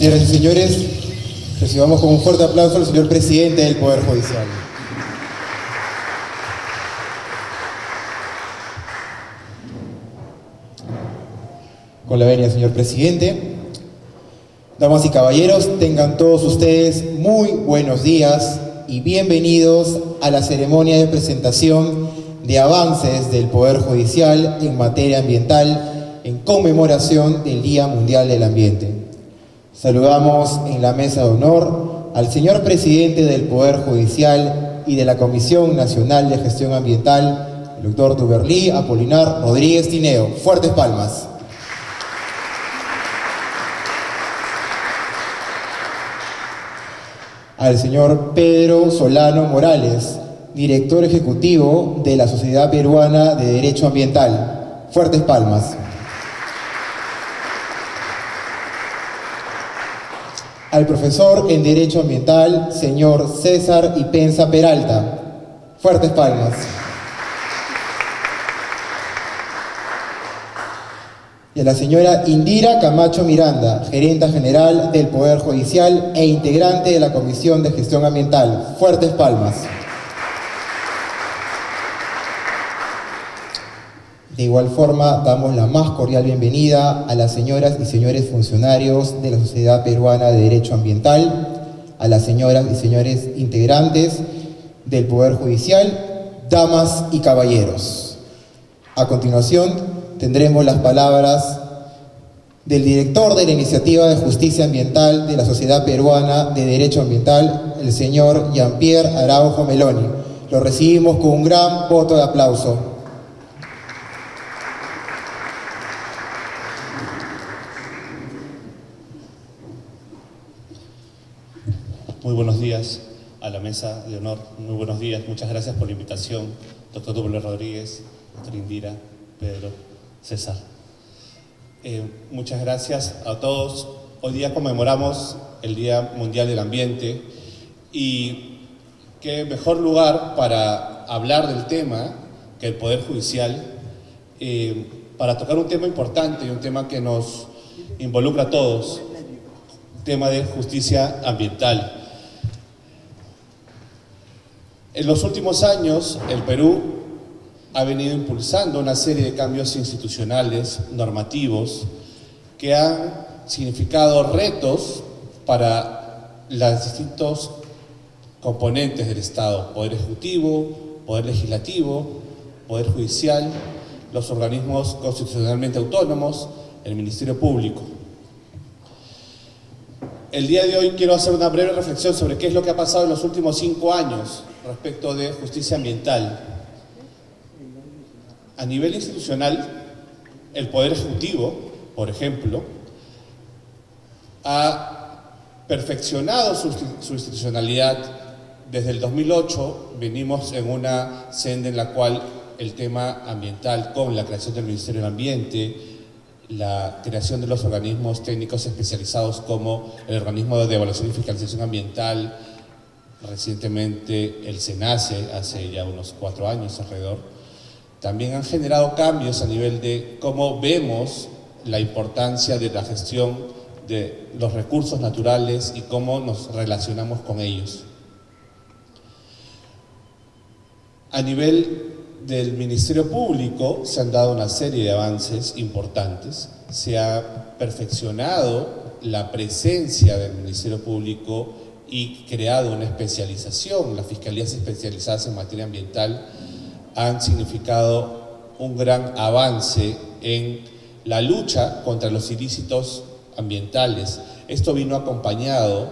Señoras y señores, recibamos con un fuerte aplauso al señor presidente del Poder Judicial. Con la venia, señor presidente. Damas y caballeros, tengan todos ustedes muy buenos días y bienvenidos a la ceremonia de presentación de avances del Poder Judicial en materia ambiental en conmemoración del Día Mundial del Ambiente. Saludamos en la mesa de honor al señor presidente del Poder Judicial y de la Comisión Nacional de Gestión Ambiental, el doctor Duberlí Apolinar Rodríguez Tineo. Fuertes palmas. Al señor Pedro Solano Morales, director ejecutivo de la Sociedad Peruana de Derecho Ambiental. Fuertes palmas. Al profesor en Derecho Ambiental, señor César Ipenza Peralta. Fuertes palmas. Y a la señora Indira Camacho Miranda, gerenta general del Poder Judicial e integrante de la Comisión de Gestión Ambiental. Fuertes palmas. De igual forma, damos la más cordial bienvenida a las señoras y señores funcionarios de la Sociedad Peruana de Derecho Ambiental, a las señoras y señores integrantes del Poder Judicial, damas y caballeros. A continuación, tendremos las palabras del director de la Iniciativa de Justicia Ambiental de la Sociedad Peruana de Derecho Ambiental, el señor Jean-Pierre Araujo Meloni. Lo recibimos con un gran voto de aplauso. Muy buenos días a la mesa de honor. Muy buenos días. Muchas gracias por la invitación, doctor Duberlí Rodríguez, doctor Indira, Pedro, César. Muchas gracias a todos. Hoy día conmemoramos el Día Mundial del Ambiente y qué mejor lugar para hablar del tema que el Poder Judicial, para tocar un tema importante y un tema que nos involucra a todos, tema de justicia ambiental. En los últimos años, el Perú ha venido impulsando una serie de cambios institucionales, normativos, que han significado retos para los distintos componentes del Estado: Poder Ejecutivo, Poder Legislativo, Poder Judicial, los organismos constitucionalmente autónomos, el Ministerio Público. El día de hoy quiero hacer una breve reflexión sobre qué es lo que ha pasado en los últimos 5 años respecto de justicia ambiental. A nivel institucional, el Poder Ejecutivo, por ejemplo, ha perfeccionado su institucionalidad. Desde el 2008 venimos en una senda en la cual el tema ambiental, con la creación del Ministerio del Ambiente, la creación de los organismos técnicos especializados como el Organismo de Evaluación y Fiscalización Ambiental, recientemente el SENACE, hace ya unos 4 años alrededor, también han generado cambios a nivel de cómo vemos la importancia de la gestión de los recursos naturales y cómo nos relacionamos con ellos. A nivel del Ministerio Público se han dado una serie de avances importantes. Se ha perfeccionado la presencia del Ministerio Público y creado una especialización. Las fiscalías especializadas en materia ambiental han significado un gran avance en la lucha contra los ilícitos ambientales. Esto vino acompañado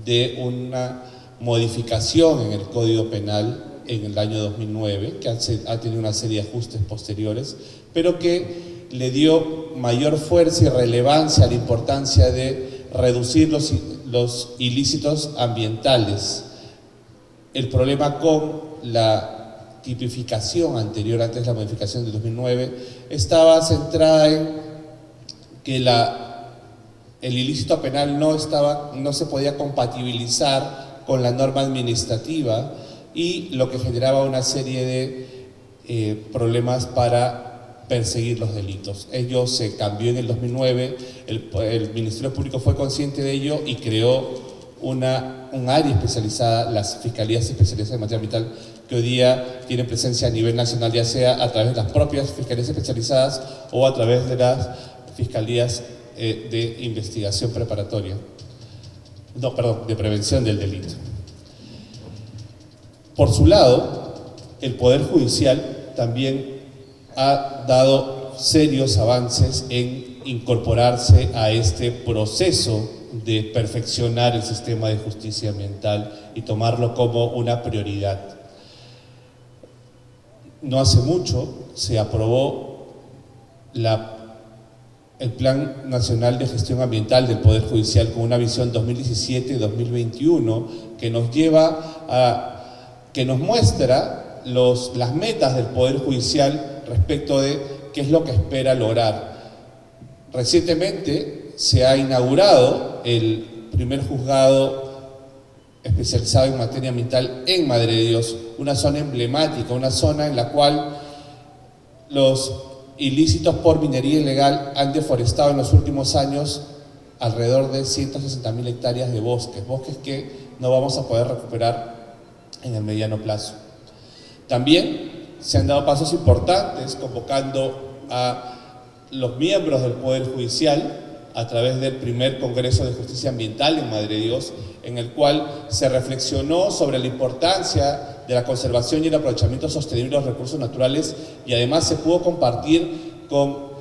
de una modificación en el Código Penal en el año 2009, que ha tenido una serie de ajustes posteriores, pero que le dio mayor fuerza y relevancia a la importancia de reducir los ilícitos ambientales. El problema con la tipificación anterior, antes de la modificación del 2009, estaba centrada en que el ilícito penal no se podía compatibilizar con la norma administrativa, y lo que generaba una serie de problemas para perseguir los delitos. Ello se cambió en el 2009, el Ministerio Público fue consciente de ello y creó un área especializada, las fiscalías especializadas en materia ambiental, que hoy día tienen presencia a nivel nacional, ya sea a través de las propias fiscalías especializadas o a través de las fiscalías de investigación preparatoria. No, perdón, de prevención del delito. Por su lado, el Poder Judicial también ha dado serios avances en incorporarse a este proceso de perfeccionar el sistema de justicia ambiental y tomarlo como una prioridad. No hace mucho se aprobó el Plan Nacional de Gestión Ambiental del Poder Judicial con una visión 2017-2021 que nos muestra las metas del Poder Judicial respecto de qué es lo que espera lograr. Recientemente se ha inaugurado el primer juzgado especializado en materia ambiental en Madre de Dios, una zona emblemática, una zona en la cual los ilícitos por minería ilegal han deforestado en los últimos años alrededor de 160.000 hectáreas de bosques que no vamos a poder recuperar en el mediano plazo. También se han dado pasos importantes convocando a los miembros del Poder Judicial a través del primer Congreso de Justicia Ambiental en Madre de Dios, en el cual se reflexionó sobre la importancia de la conservación y el aprovechamiento sostenible de los recursos naturales, y además se pudo compartir con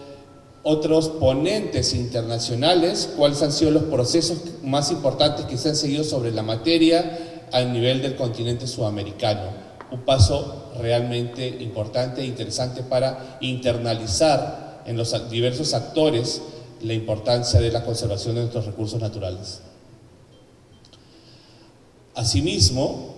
otros ponentes internacionales cuáles han sido los procesos más importantes que se han seguido sobre la materia a nivel del continente sudamericano. Un paso realmente importante e interesante para internalizar en los diversos actores la importancia de la conservación de nuestros recursos naturales. Asimismo,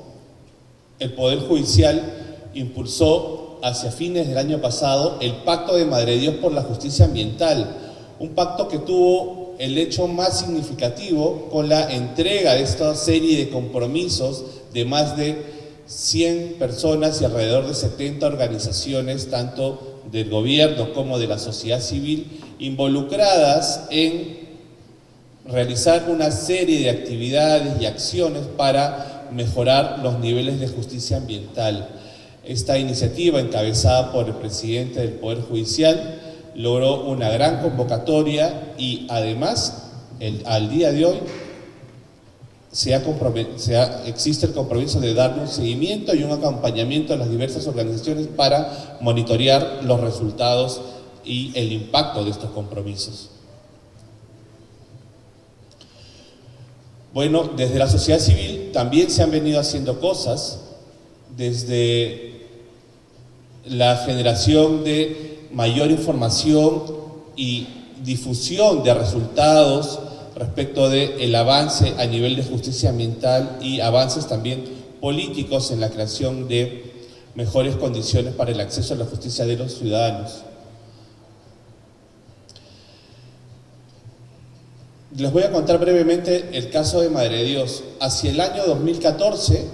el Poder Judicial impulsó hacia fines del año pasado el Pacto de Madre de Dios por la Justicia Ambiental, un pacto que tuvo el hecho más significativo con la entrega de esta serie de compromisos de más de 100 personas y alrededor de 70 organizaciones, tanto del gobierno como de la sociedad civil, involucradas en realizar una serie de actividades y acciones para mejorar los niveles de justicia ambiental. Esta iniciativa, encabezada por el presidente del Poder Judicial, logró una gran convocatoria y además, al día de hoy, existe el compromiso de darle un seguimiento y un acompañamiento a las diversas organizaciones para monitorear los resultados y el impacto de estos compromisos. Bueno, desde la sociedad civil también se han venido haciendo cosas, desde la generación de mayor información y difusión de resultados respecto del avance a nivel de justicia ambiental y avances también políticos en la creación de mejores condiciones para el acceso a la justicia de los ciudadanos. Les voy a contar brevemente el caso de Madre de Dios. Hacia el año 2014,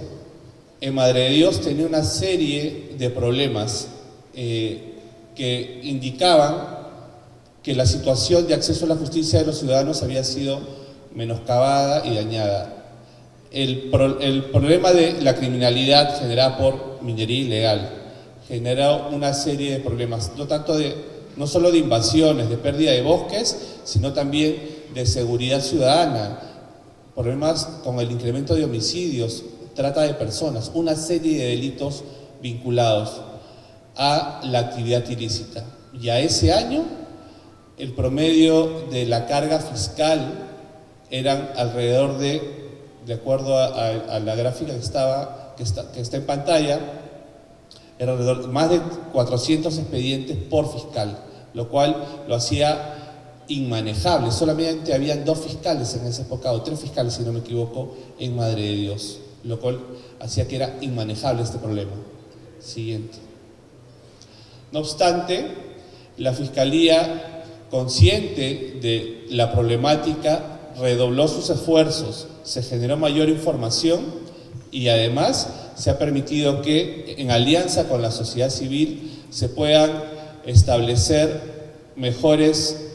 en Madre de Dios tenía una serie de problemas que indicaban que la situación de acceso a la justicia de los ciudadanos había sido menoscabada y dañada. El problema de la criminalidad generada por minería ilegal generó una serie de problemas, no solo de invasiones, de pérdida de bosques, sino también de seguridad ciudadana, problemas con el incremento de homicidios, trata de personas, una serie de delitos vinculados a la actividad ilícita. Y a ese año, el promedio de la carga fiscal eran alrededor de acuerdo a la gráfica que está en pantalla, era alrededor de más de 400 expedientes por fiscal, lo cual lo hacía inmanejable. Solamente habían 2 fiscales en esa época, o 3 fiscales si no me equivoco, en Madre de Dios, lo cual hacía que era inmanejable este problema. Siguiente. No obstante, la Fiscalía, consciente de la problemática, redobló sus esfuerzos, se generó mayor información y además se ha permitido que, en alianza con la sociedad civil, se puedan establecer mejores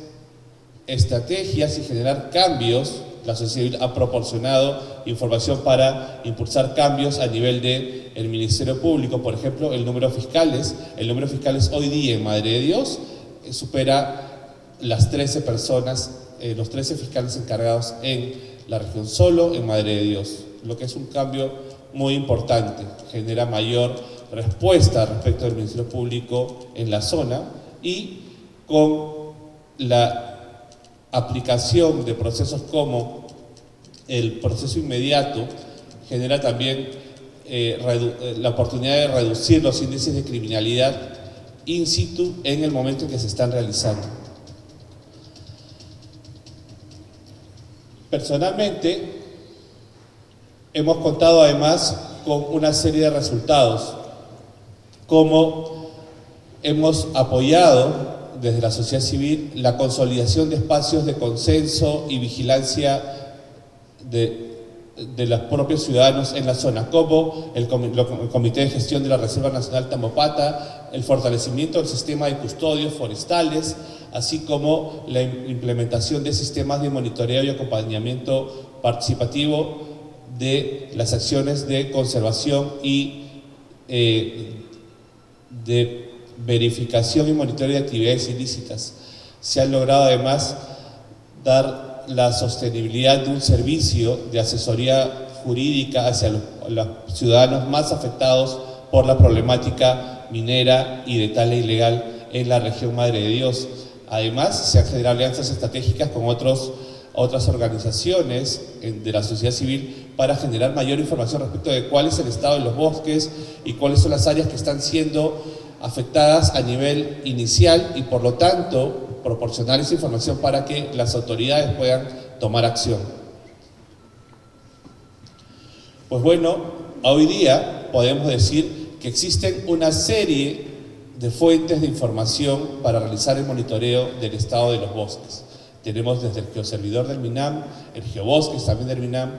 estrategias y generar cambios. La sociedad civil ha proporcionado información para impulsar cambios a nivel del Ministerio Público. Por ejemplo, el número de fiscales hoy día en Madre de Dios supera las 13 personas, los 13 fiscales encargados en la región, solo en Madre de Dios, lo que es un cambio muy importante, genera mayor respuesta respecto del Ministerio Público en la zona, y con la aplicación de procesos como el proceso inmediato genera también la oportunidad de reducir los índices de criminalidad in situ en el momento en que se están realizando. Personalmente, hemos contado además con una serie de resultados, como hemos apoyado desde la sociedad civil la consolidación de espacios de consenso y vigilancia de los propios ciudadanos en la zona, como el Comité de Gestión de la Reserva Nacional Tambopata, el fortalecimiento del sistema de custodios forestales, así como la implementación de sistemas de monitoreo y acompañamiento participativo de las acciones de conservación y de verificación y monitoreo de actividades ilícitas. Se ha logrado además dar la sostenibilidad de un servicio de asesoría jurídica hacia los ciudadanos más afectados por la problemática minera y de tala ilegal en la región Madre de Dios. Además, se han generado alianzas estratégicas con otras organizaciones de la sociedad civil para generar mayor información respecto de cuál es el estado de los bosques y cuáles son las áreas que están siendo afectadas a nivel inicial, y por lo tanto proporcionar esa información para que las autoridades puedan tomar acción. Pues bueno, hoy día podemos decir que existen una serie de fuentes de información para realizar el monitoreo del estado de los bosques. Tenemos desde el Geoservidor del MINAM, el Geobosques también del MINAM,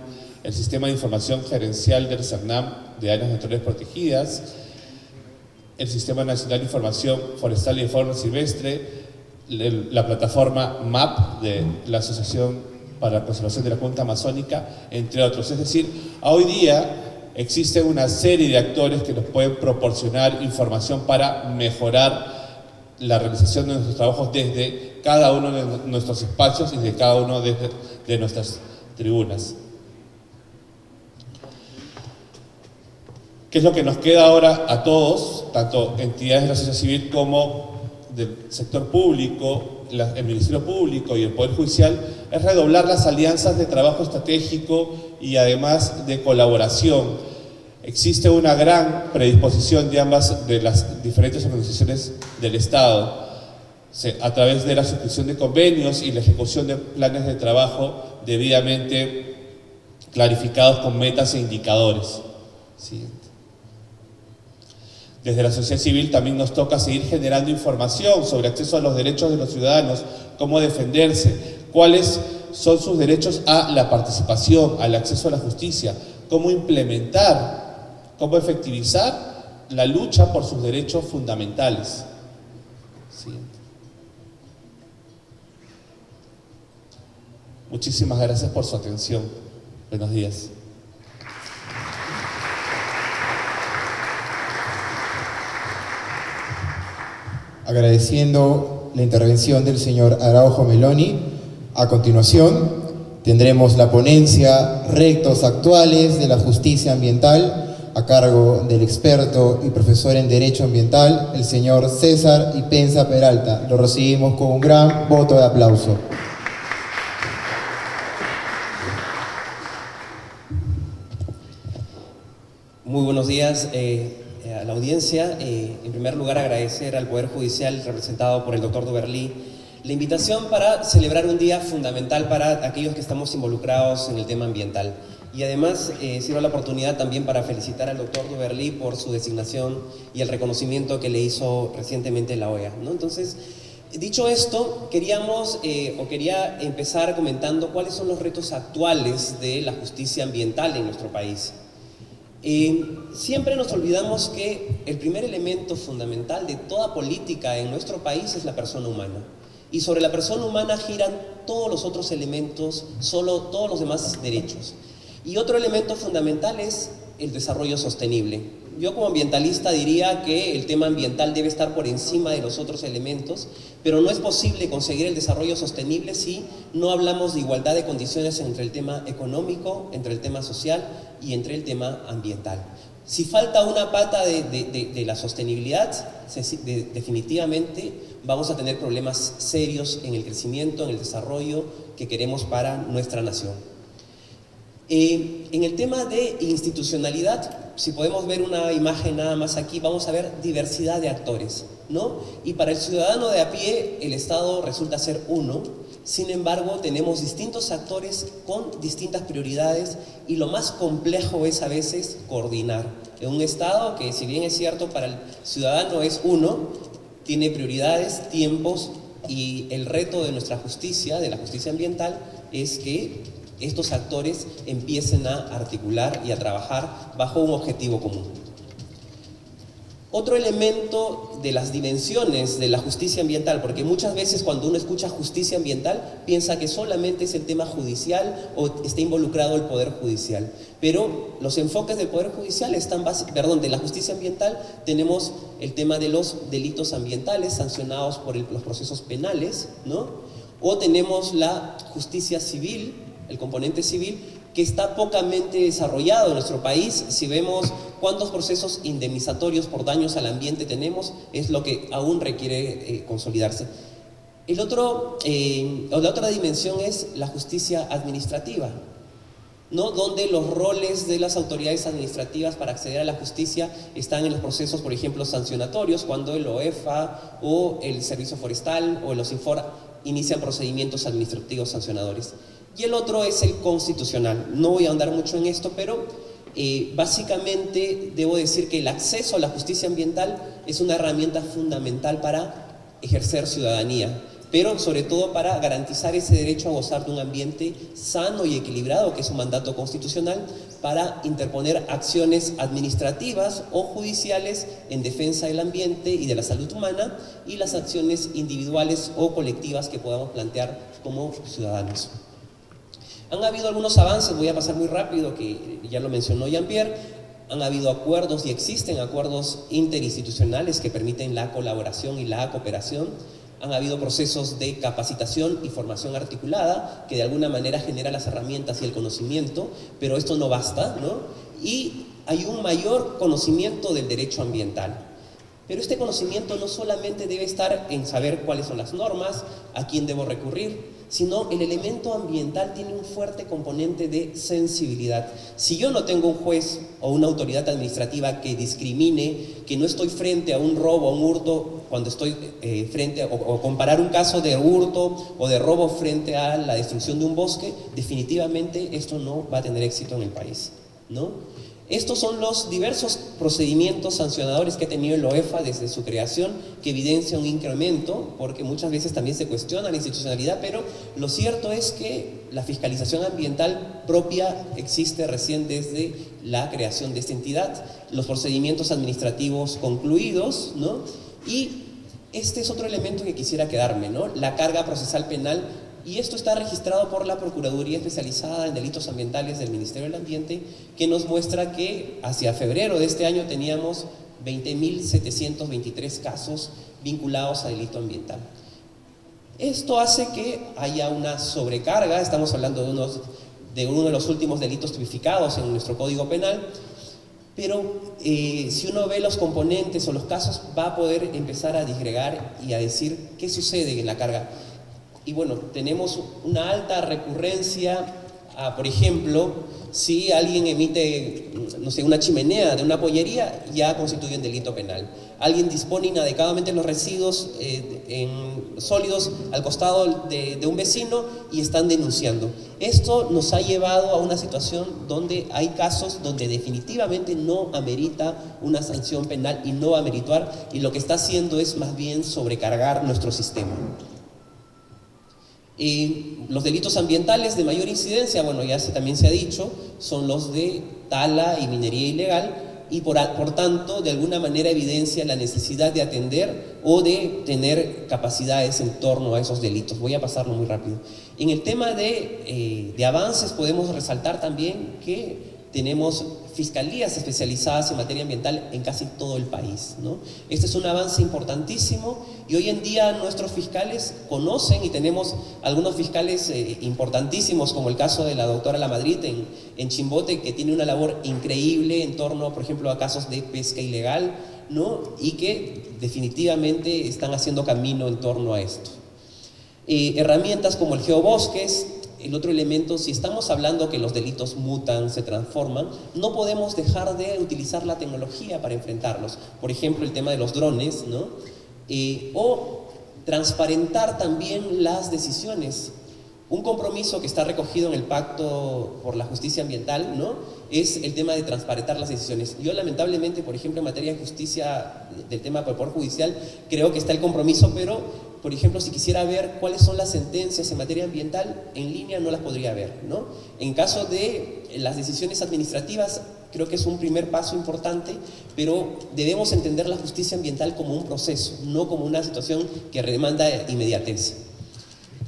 el Sistema de Información Gerencial del CERNAM de Áreas Naturales Protegidas, el Sistema Nacional de Información Forestal y de Fauna Silvestre, la plataforma MAP de la Asociación para la Conservación de la Cuenca Amazónica, entre otros. Es decir, hoy día existe una serie de actores que nos pueden proporcionar información para mejorar la realización de nuestros trabajos desde cada uno de nuestros espacios y de cada uno de nuestras tribunas. ¿Qué es lo que nos queda ahora a todos, tanto entidades de la sociedad civil como del sector público, el Ministerio Público y el Poder Judicial? Es redoblar las alianzas de trabajo estratégico y además de colaboración. Existe una gran predisposición de las diferentes organizaciones del Estado a través de la suscripción de convenios y la ejecución de planes de trabajo debidamente clarificados con metas e indicadores. Siguiente. Desde la sociedad civil también nos toca seguir generando información sobre acceso a los derechos de los ciudadanos, cómo defenderse, cuáles son sus derechos a la participación, al acceso a la justicia, cómo implementar, cómo efectivizar la lucha por sus derechos fundamentales. Siguiente. Muchísimas gracias por su atención. Buenos días. Agradeciendo la intervención del señor Araujo Meloni, a continuación tendremos la ponencia Retos Actuales de la Justicia Ambiental a cargo del experto y profesor en Derecho Ambiental, el señor César Ipenza Peralta. Lo recibimos con un gran voto de aplauso. Muy buenos días a la audiencia. En primer lugar, agradecer al Poder Judicial representado por el doctor Duberlí la invitación para celebrar un día fundamental para aquellos que estamos involucrados en el tema ambiental. Y además, sirvo la oportunidad también para felicitar al doctor Duberlí por su designación y el reconocimiento que le hizo recientemente la OEA, ¿no? Entonces, dicho esto, quería empezar comentando cuáles son los retos actuales de la justicia ambiental en nuestro país. Siempre nos olvidamos que el primer elemento fundamental de toda política en nuestro país es la persona humana. Y sobre la persona humana giran todos los otros elementos, todos los demás derechos. Y otro elemento fundamental es el desarrollo sostenible. Yo como ambientalista diría que el tema ambiental debe estar por encima de los otros elementos, pero no es posible conseguir el desarrollo sostenible si no hablamos de igualdad de condiciones entre el tema económico, entre el tema social y entre el tema ambiental. Si falta una pata de la sostenibilidad, definitivamente vamos a tener problemas serios en el crecimiento, en el desarrollo que queremos para nuestra nación. En el tema de institucionalidad, si podemos ver una imagen nada más aquí, vamos a ver diversidad de actores, ¿no? Y para el ciudadano de a pie, el Estado resulta ser uno. Sin embargo, tenemos distintos actores con distintas prioridades y lo más complejo es a veces coordinar. En un Estado que, si bien es cierto, para el ciudadano es uno, tiene prioridades, tiempos, y el reto de nuestra justicia, de la justicia ambiental, es que estos actores empiecen a articular y a trabajar bajo un objetivo común. Otro elemento de las dimensiones de la justicia ambiental, porque muchas veces cuando uno escucha justicia ambiental piensa que solamente es el tema judicial o está involucrado el Poder Judicial, pero los enfoques del Poder Judicial de la justicia ambiental tenemos el tema de los delitos ambientales sancionados por los procesos penales, ¿no? O tenemos la justicia civil, el componente civil, que está pocamente desarrollado en nuestro país. Si vemos cuántos procesos indemnizatorios por daños al ambiente tenemos, es lo que aún requiere consolidarse. La otra dimensión es la justicia administrativa, ¿no? Donde los roles de las autoridades administrativas para acceder a la justicia están en los procesos, por ejemplo, sancionatorios, cuando el OEFA o el Servicio Forestal o el OSINFOR inician procedimientos administrativos sancionadores. Y el otro es el constitucional. No voy a ahondar mucho en esto, pero básicamente debo decir que el acceso a la justicia ambiental es una herramienta fundamental para ejercer ciudadanía, pero sobre todo para garantizar ese derecho a gozar de un ambiente sano y equilibrado, que es un mandato constitucional, para interponer acciones administrativas o judiciales en defensa del ambiente y de la salud humana, y las acciones individuales o colectivas que podamos plantear como ciudadanos. Han habido algunos avances, voy a pasar muy rápido, que ya lo mencionó Jean-Pierre. Han habido acuerdos y existen acuerdos interinstitucionales que permiten la colaboración y la cooperación. Han habido procesos de capacitación y formación articulada que de alguna manera genera las herramientas y el conocimiento, pero esto no basta, ¿no? Y hay un mayor conocimiento del derecho ambiental. Pero este conocimiento no solamente debe estar en saber cuáles son las normas, a quién debo recurrir, sino el elemento ambiental tiene un fuerte componente de sensibilidad. Si yo no tengo un juez o una autoridad administrativa que discrimine, que no estoy frente a un robo o un hurto, cuando estoy o comparar un caso de hurto o de robo frente a la destrucción de un bosque, definitivamente esto no va a tener éxito en el país, ¿no? Estos son los diversos procedimientos sancionadores que ha tenido el OEFA desde su creación, que evidencia un incremento, porque muchas veces también se cuestiona la institucionalidad, pero lo cierto es que la fiscalización ambiental propia existe recién desde la creación de esta entidad, los procedimientos administrativos concluidos, ¿no? Y este es otro elemento que quisiera quedarme, ¿no? La carga procesal penal. Y esto está registrado por la Procuraduría Especializada en Delitos Ambientales del Ministerio del Ambiente, que nos muestra que hacia febrero de este año teníamos 20.723 casos vinculados a delito ambiental. Esto hace que haya una sobrecarga, estamos hablando de uno de los últimos delitos tipificados en nuestro Código Penal, pero si uno ve los componentes o los casos, va a poder empezar a disgregar y a decir qué sucede en la carga. Y bueno, tenemos una alta recurrencia por ejemplo, si alguien emite, no sé, una chimenea de una pollería, ya constituye un delito penal. Alguien dispone inadecuadamente los residuos sólidos al costado de un vecino y están denunciando. Esto nos ha llevado a una situación donde hay casos donde definitivamente no amerita una sanción penal y no va a ameritar, y lo que está haciendo es más bien sobrecargar nuestro sistema. Los delitos ambientales de mayor incidencia, bueno, también se ha dicho, son los de tala y minería ilegal, y por tanto, de alguna manera evidencia la necesidad de atender o de tener capacidades en torno a esos delitos. Voy a pasarlo muy rápido. En el tema de avances podemos resaltar también que tenemos fiscalías especializadas en materia ambiental en casi todo el país, ¿no? Este es un avance importantísimo y hoy en día nuestros fiscales conocen, y tenemos algunos fiscales importantísimos, como el caso de la doctora Lamadrid en Chimbote, que tiene una labor increíble en torno, por ejemplo, a casos de pesca ilegal, ¿no? Y que definitivamente están haciendo camino en torno a esto. Herramientas como el geobosques. El otro elemento, si estamos hablando que los delitos mutan, se transforman, no podemos dejar de utilizar la tecnología para enfrentarlos. Por ejemplo, el tema de los drones, ¿no? O transparentar también las decisiones. Un compromiso que está recogido en el Pacto por la Justicia Ambiental, ¿no?, es el tema de transparentar las decisiones. Yo lamentablemente, por ejemplo, en materia de justicia, del tema del Poder Judicial, creo que está el compromiso, pero por ejemplo, si quisiera ver cuáles son las sentencias en materia ambiental, en línea no las podría ver, ¿no? En caso de las decisiones administrativas, creo que es un primer paso importante, pero debemos entender la justicia ambiental como un proceso, no como una situación que demanda inmediatez.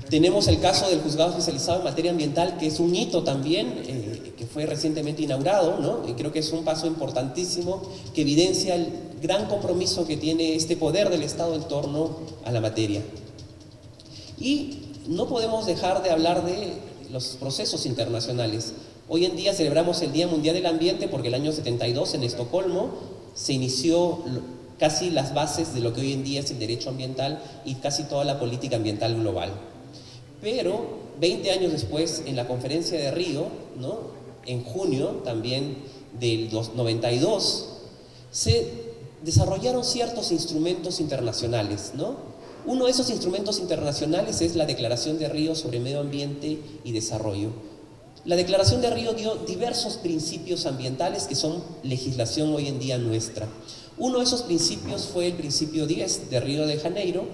Tenemos el caso del Juzgado Especializado en Materia Ambiental, que es un hito también, que fue recientemente inaugurado, ¿no? Y creo que es un paso importantísimo que evidencia el gran compromiso que tiene este poder del Estado en torno a la materia. Y no podemos dejar de hablar de los procesos internacionales. Hoy en día celebramos el Día Mundial del Ambiente porque el año 72 en Estocolmo se inició casi las bases de lo que hoy en día es el derecho ambiental y casi toda la política ambiental global. Pero 20 años después, en la conferencia de Río, ¿no?, en junio también del 92, se desarrollaron ciertos instrumentos internacionales, ¿no? Uno de esos instrumentos internacionales es la Declaración de Río sobre Medio Ambiente y Desarrollo. La Declaración de Río dio diversos principios ambientales que son legislación hoy en día nuestra. Uno de esos principios fue el principio 10 de Río de Janeiro,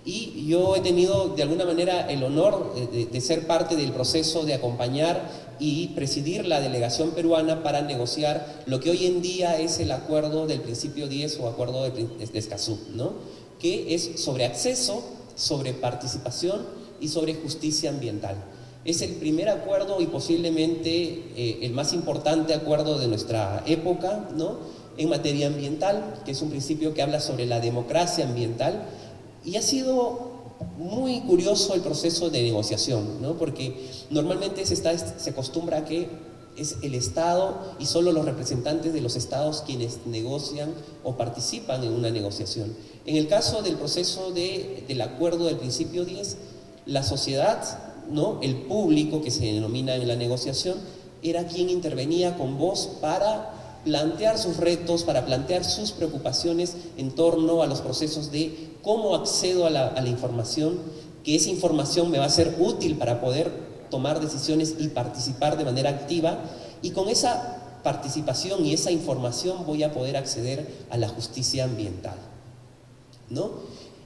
y yo he tenido de alguna manera el honor de ser parte del proceso de acompañar y presidir la delegación peruana para negociar lo que hoy en día es el acuerdo del principio 10 o acuerdo de Escazú, ¿no?, que es sobre acceso, sobre participación y sobre justicia ambiental. Es el primer acuerdo y posiblemente el más importante acuerdo de nuestra época, ¿no?, en materia ambiental, que es un principio que habla sobre la democracia ambiental. Y ha sido muy curioso el proceso de negociación, ¿no?, porque normalmente se acostumbra a que es el Estado y solo los representantes de los Estados quienes negocian o participan en una negociación. En el caso del proceso del acuerdo del principio 10, la sociedad, ¿no?, el público que se denomina en la negociación, era quien intervenía con voz para plantear sus retos, para plantear sus preocupaciones en torno a los procesos de cómo accedo a la información, que esa información me va a ser útil para poder tomar decisiones y participar de manera activa, y con esa participación y esa información voy a poder acceder a la justicia ambiental, ¿no?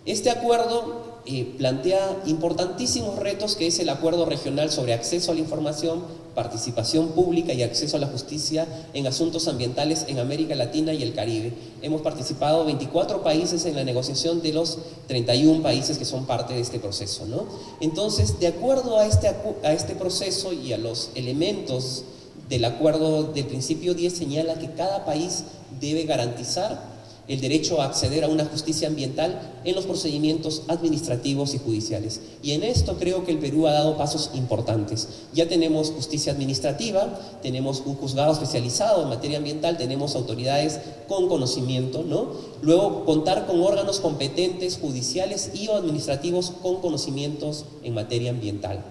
Este acuerdo plantea importantísimos retos, que es el acuerdo regional sobre acceso a la información, participación pública y acceso a la justicia en asuntos ambientales en América Latina y el Caribe. Hemos participado 24 países en la negociación de los 31 países que son parte de este proceso, ¿no? Entonces, de acuerdo a este proceso y a los elementos del acuerdo del principio 10, señala que cada país debe garantizar el derecho a acceder a una justicia ambiental en los procedimientos administrativos y judiciales. Y en esto creo que el Perú ha dado pasos importantes. Ya tenemos justicia administrativa, tenemos un juzgado especializado en materia ambiental, tenemos autoridades con conocimiento, ¿no? Luego, contar con órganos competentes judiciales y o administrativos con conocimientos en materia ambiental.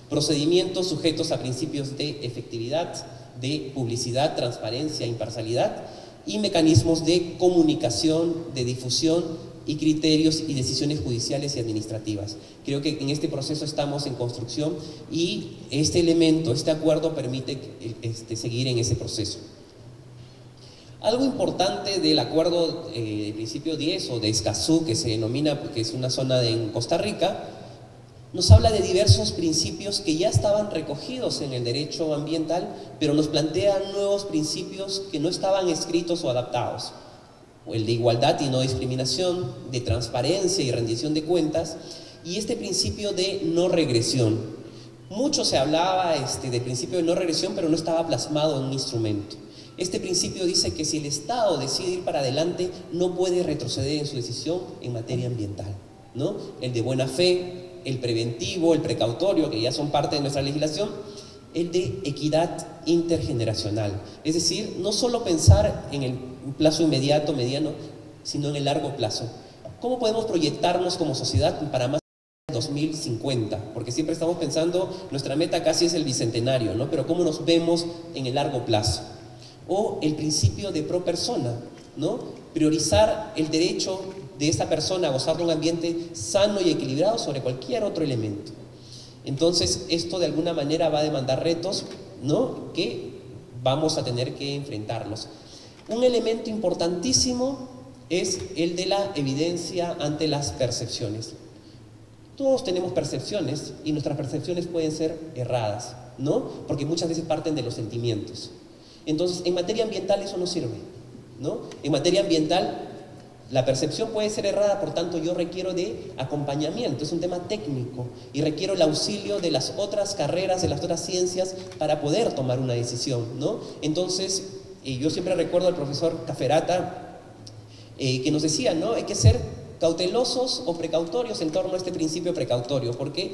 Procedimientos sujetos a principios de efectividad, de publicidad, transparencia, imparcialidad, y mecanismos de comunicación, de difusión y criterios y decisiones judiciales y administrativas. Creo que en este proceso estamos en construcción y este elemento, este acuerdo permite seguir en ese proceso. Algo importante del acuerdo de principio 10 o de Escazú, que se denomina, que es una zona en Costa Rica, nos habla de diversos principios que ya estaban recogidos en el derecho ambiental, pero nos plantea nuevos principios que no estaban escritos o adaptados. O el de igualdad y no discriminación, de transparencia y rendición de cuentas, y este principio de no regresión. Mucho se hablaba de principio de no regresión, pero no estaba plasmado en un instrumento. Este principio dice que si el Estado decide ir para adelante, no puede retroceder en su decisión en materia ambiental, ¿no? El de buena fe, el preventivo, el precautorio, que ya son parte de nuestra legislación, el de equidad intergeneracional. Es decir, no solo pensar en el plazo inmediato, mediano, sino en el largo plazo. ¿Cómo podemos proyectarnos como sociedad para más de 2050? Porque siempre estamos pensando, nuestra meta casi es el bicentenario, ¿no? Pero ¿cómo nos vemos en el largo plazo? O el principio de pro persona, ¿no? Priorizar el derecho de esa persona a gozar de un ambiente sano y equilibrado sobre cualquier otro elemento. Entonces, esto de alguna manera va a demandar retos, ¿no?, que vamos a tener que enfrentarlos. Un elemento importantísimo es el de la evidencia ante las percepciones. Todos tenemos percepciones y nuestras percepciones pueden ser erradas, ¿no?, porque muchas veces parten de los sentimientos. Entonces, en materia ambiental eso no sirve, ¿no? En materia ambiental la percepción puede ser errada, por tanto yo requiero de acompañamiento, es un tema técnico y requiero el auxilio de las otras carreras, de las otras ciencias para poder tomar una decisión, ¿no? Entonces, yo siempre recuerdo al profesor Caferata que nos decía, ¿no?, hay que ser cautelosos o precautorios en torno a este principio precautorio, porque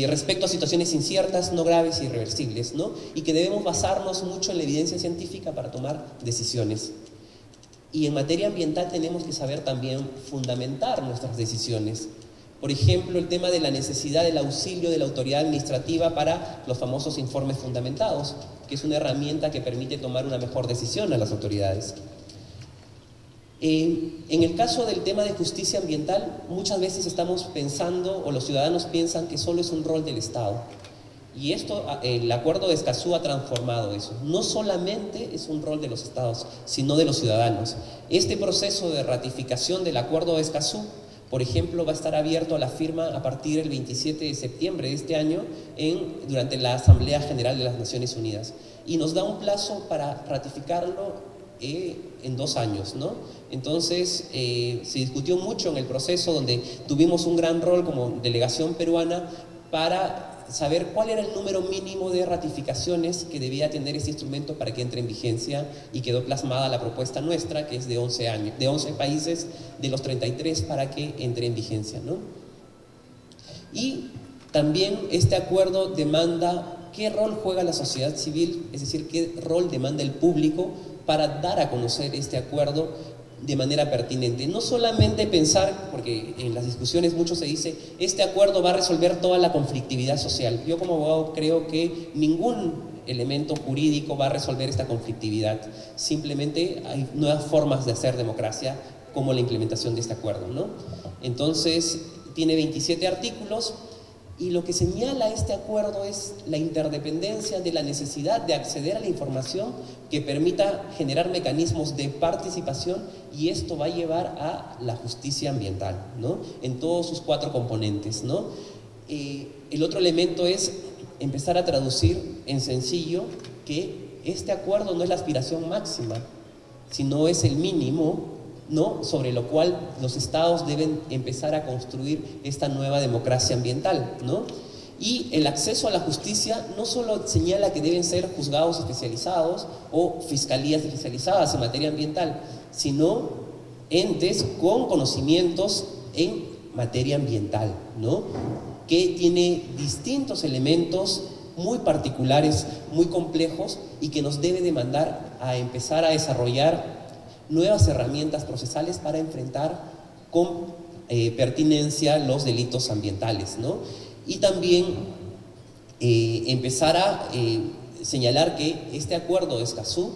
respecto a situaciones inciertas, no graves e irreversibles, ¿no?, y que debemos basarnos mucho en la evidencia científica para tomar decisiones. Y en materia ambiental tenemos que saber también fundamentar nuestras decisiones. Por ejemplo, el tema de la necesidad del auxilio de la autoridad administrativa para los famosos informes fundamentados, que es una herramienta que permite tomar una mejor decisión a las autoridades. En el caso del tema de justicia ambiental, muchas veces estamos pensando, o los ciudadanos piensan, que solo es un rol del Estado. Y esto, el Acuerdo de Escazú ha transformado eso. No solamente es un rol de los Estados, sino de los ciudadanos. Este proceso de ratificación del Acuerdo de Escazú, por ejemplo, va a estar abierto a la firma a partir del 27 de septiembre de este año durante la Asamblea General de las Naciones Unidas. Y nos da un plazo para ratificarlo en 2 años, ¿no? Entonces, se discutió mucho en el proceso, donde tuvimos un gran rol como delegación peruana para saber cuál era el número mínimo de ratificaciones que debía tener este instrumento para que entre en vigencia, y quedó plasmada la propuesta nuestra, que es de 11 países de los 33 para que entre en vigencia, ¿no? Y también este acuerdo demanda qué rol juega la sociedad civil, es decir, qué rol demanda el público para dar a conocer este acuerdo de manera pertinente. No solamente pensar, porque en las discusiones mucho se dice, este acuerdo va a resolver toda la conflictividad social. Yo como abogado creo que ningún elemento jurídico va a resolver esta conflictividad. Simplemente hay nuevas formas de hacer democracia, como la implementación de este acuerdo, ¿no? Entonces, tiene 27 artículos, y lo que señala este acuerdo es la interdependencia de la necesidad de acceder a la información que permita generar mecanismos de participación, y esto va a llevar a la justicia ambiental, ¿no?, en todos sus 4 componentes, ¿no? El otro elemento es empezar a traducir en sencillo que este acuerdo no es la aspiración máxima, sino es el mínimo, ¿no?, sobre lo cual los estados deben empezar a construir esta nueva democracia ambiental, ¿no? Y el acceso a la justicia no solo señala que deben ser juzgados especializados o fiscalías especializadas en materia ambiental, sino entes con conocimientos en materia ambiental, ¿no?, que tiene distintos elementos muy particulares, muy complejos, y que nos debe demandar a empezar a desarrollar nuevas herramientas procesales para enfrentar con pertinencia los delitos ambientales, ¿no? Y también empezar a señalar que este acuerdo de Escazú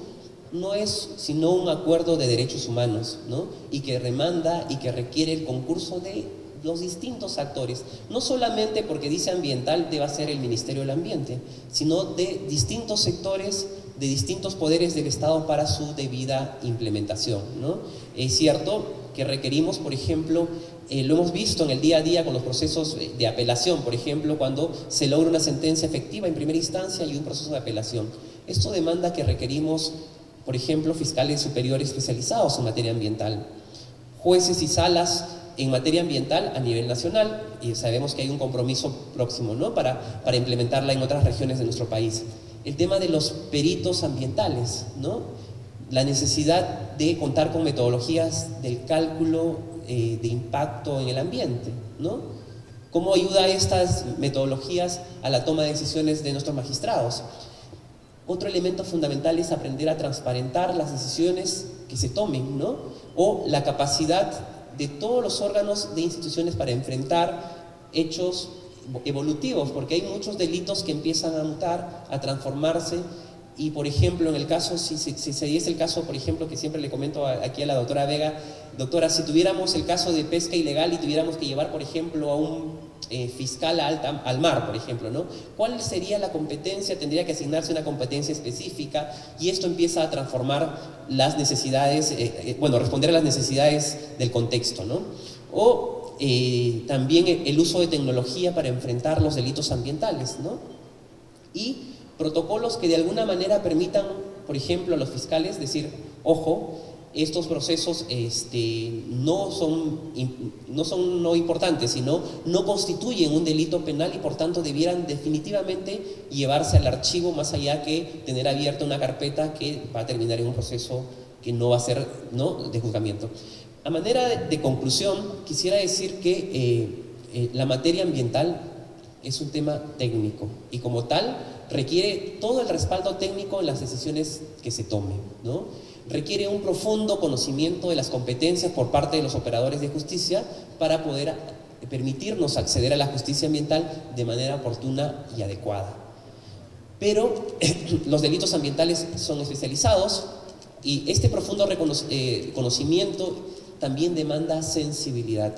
no es sino un acuerdo de derechos humanos, ¿no?, y que demanda y que requiere el concurso de los distintos actores, no solamente porque dice ambiental deba ser el Ministerio del Ambiente, sino de distintos sectores, de distintos poderes del Estado para su debida implementación, ¿no? Es cierto que requerimos, por ejemplo, Lo hemos visto en el día a día con los procesos de apelación, por ejemplo, cuando se logra una sentencia efectiva en primera instancia y un proceso de apelación. Esto demanda que requerimos, por ejemplo, fiscales superiores especializados en materia ambiental, jueces y salas en materia ambiental a nivel nacional, y sabemos que hay un compromiso próximo, ¿no?, para implementarla en otras regiones de nuestro país. El tema de los peritos ambientales, ¿no?, la necesidad de contar con metodologías del cálculo de impacto en el ambiente, ¿no? ¿Cómo ayuda estas metodologías a la toma de decisiones de nuestros magistrados? Otro elemento fundamental es aprender a transparentar las decisiones que se tomen, ¿no?, o la capacidad de todos los órganos de instituciones para enfrentar hechos evolutivos, porque hay muchos delitos que empiezan a mutar, a transformarse. Y, por ejemplo, en el caso, si se diese el caso, por ejemplo, que siempre le comento aquí a la doctora Vega, doctora, si tuviéramos el caso de pesca ilegal y tuviéramos que llevar, por ejemplo, a un fiscal al mar, por ejemplo, ¿no?, ¿cuál sería la competencia? Tendría que asignarse una competencia específica, y esto empieza a transformar las necesidades, responder a las necesidades del contexto, ¿no? O también el uso de tecnología para enfrentar los delitos ambientales, ¿no? Y protocolos que de alguna manera permitan, por ejemplo, a los fiscales decir, ojo, estos procesos no son no importantes, sino no constituyen un delito penal y por tanto debieran definitivamente llevarse al archivo, más allá que tener abierta una carpeta que va a terminar en un proceso que no va a ser, ¿no?, de juzgamiento. A manera de conclusión, quisiera decir que la materia ambiental es un tema técnico y como tal requiere todo el respaldo técnico en las decisiones que se tomen, ¿no? Requiere un profundo conocimiento de las competencias por parte de los operadores de justicia para poder permitirnos acceder a la justicia ambiental de manera oportuna y adecuada. Pero los delitos ambientales son especializados y este profundo conocimiento también demanda sensibilidad.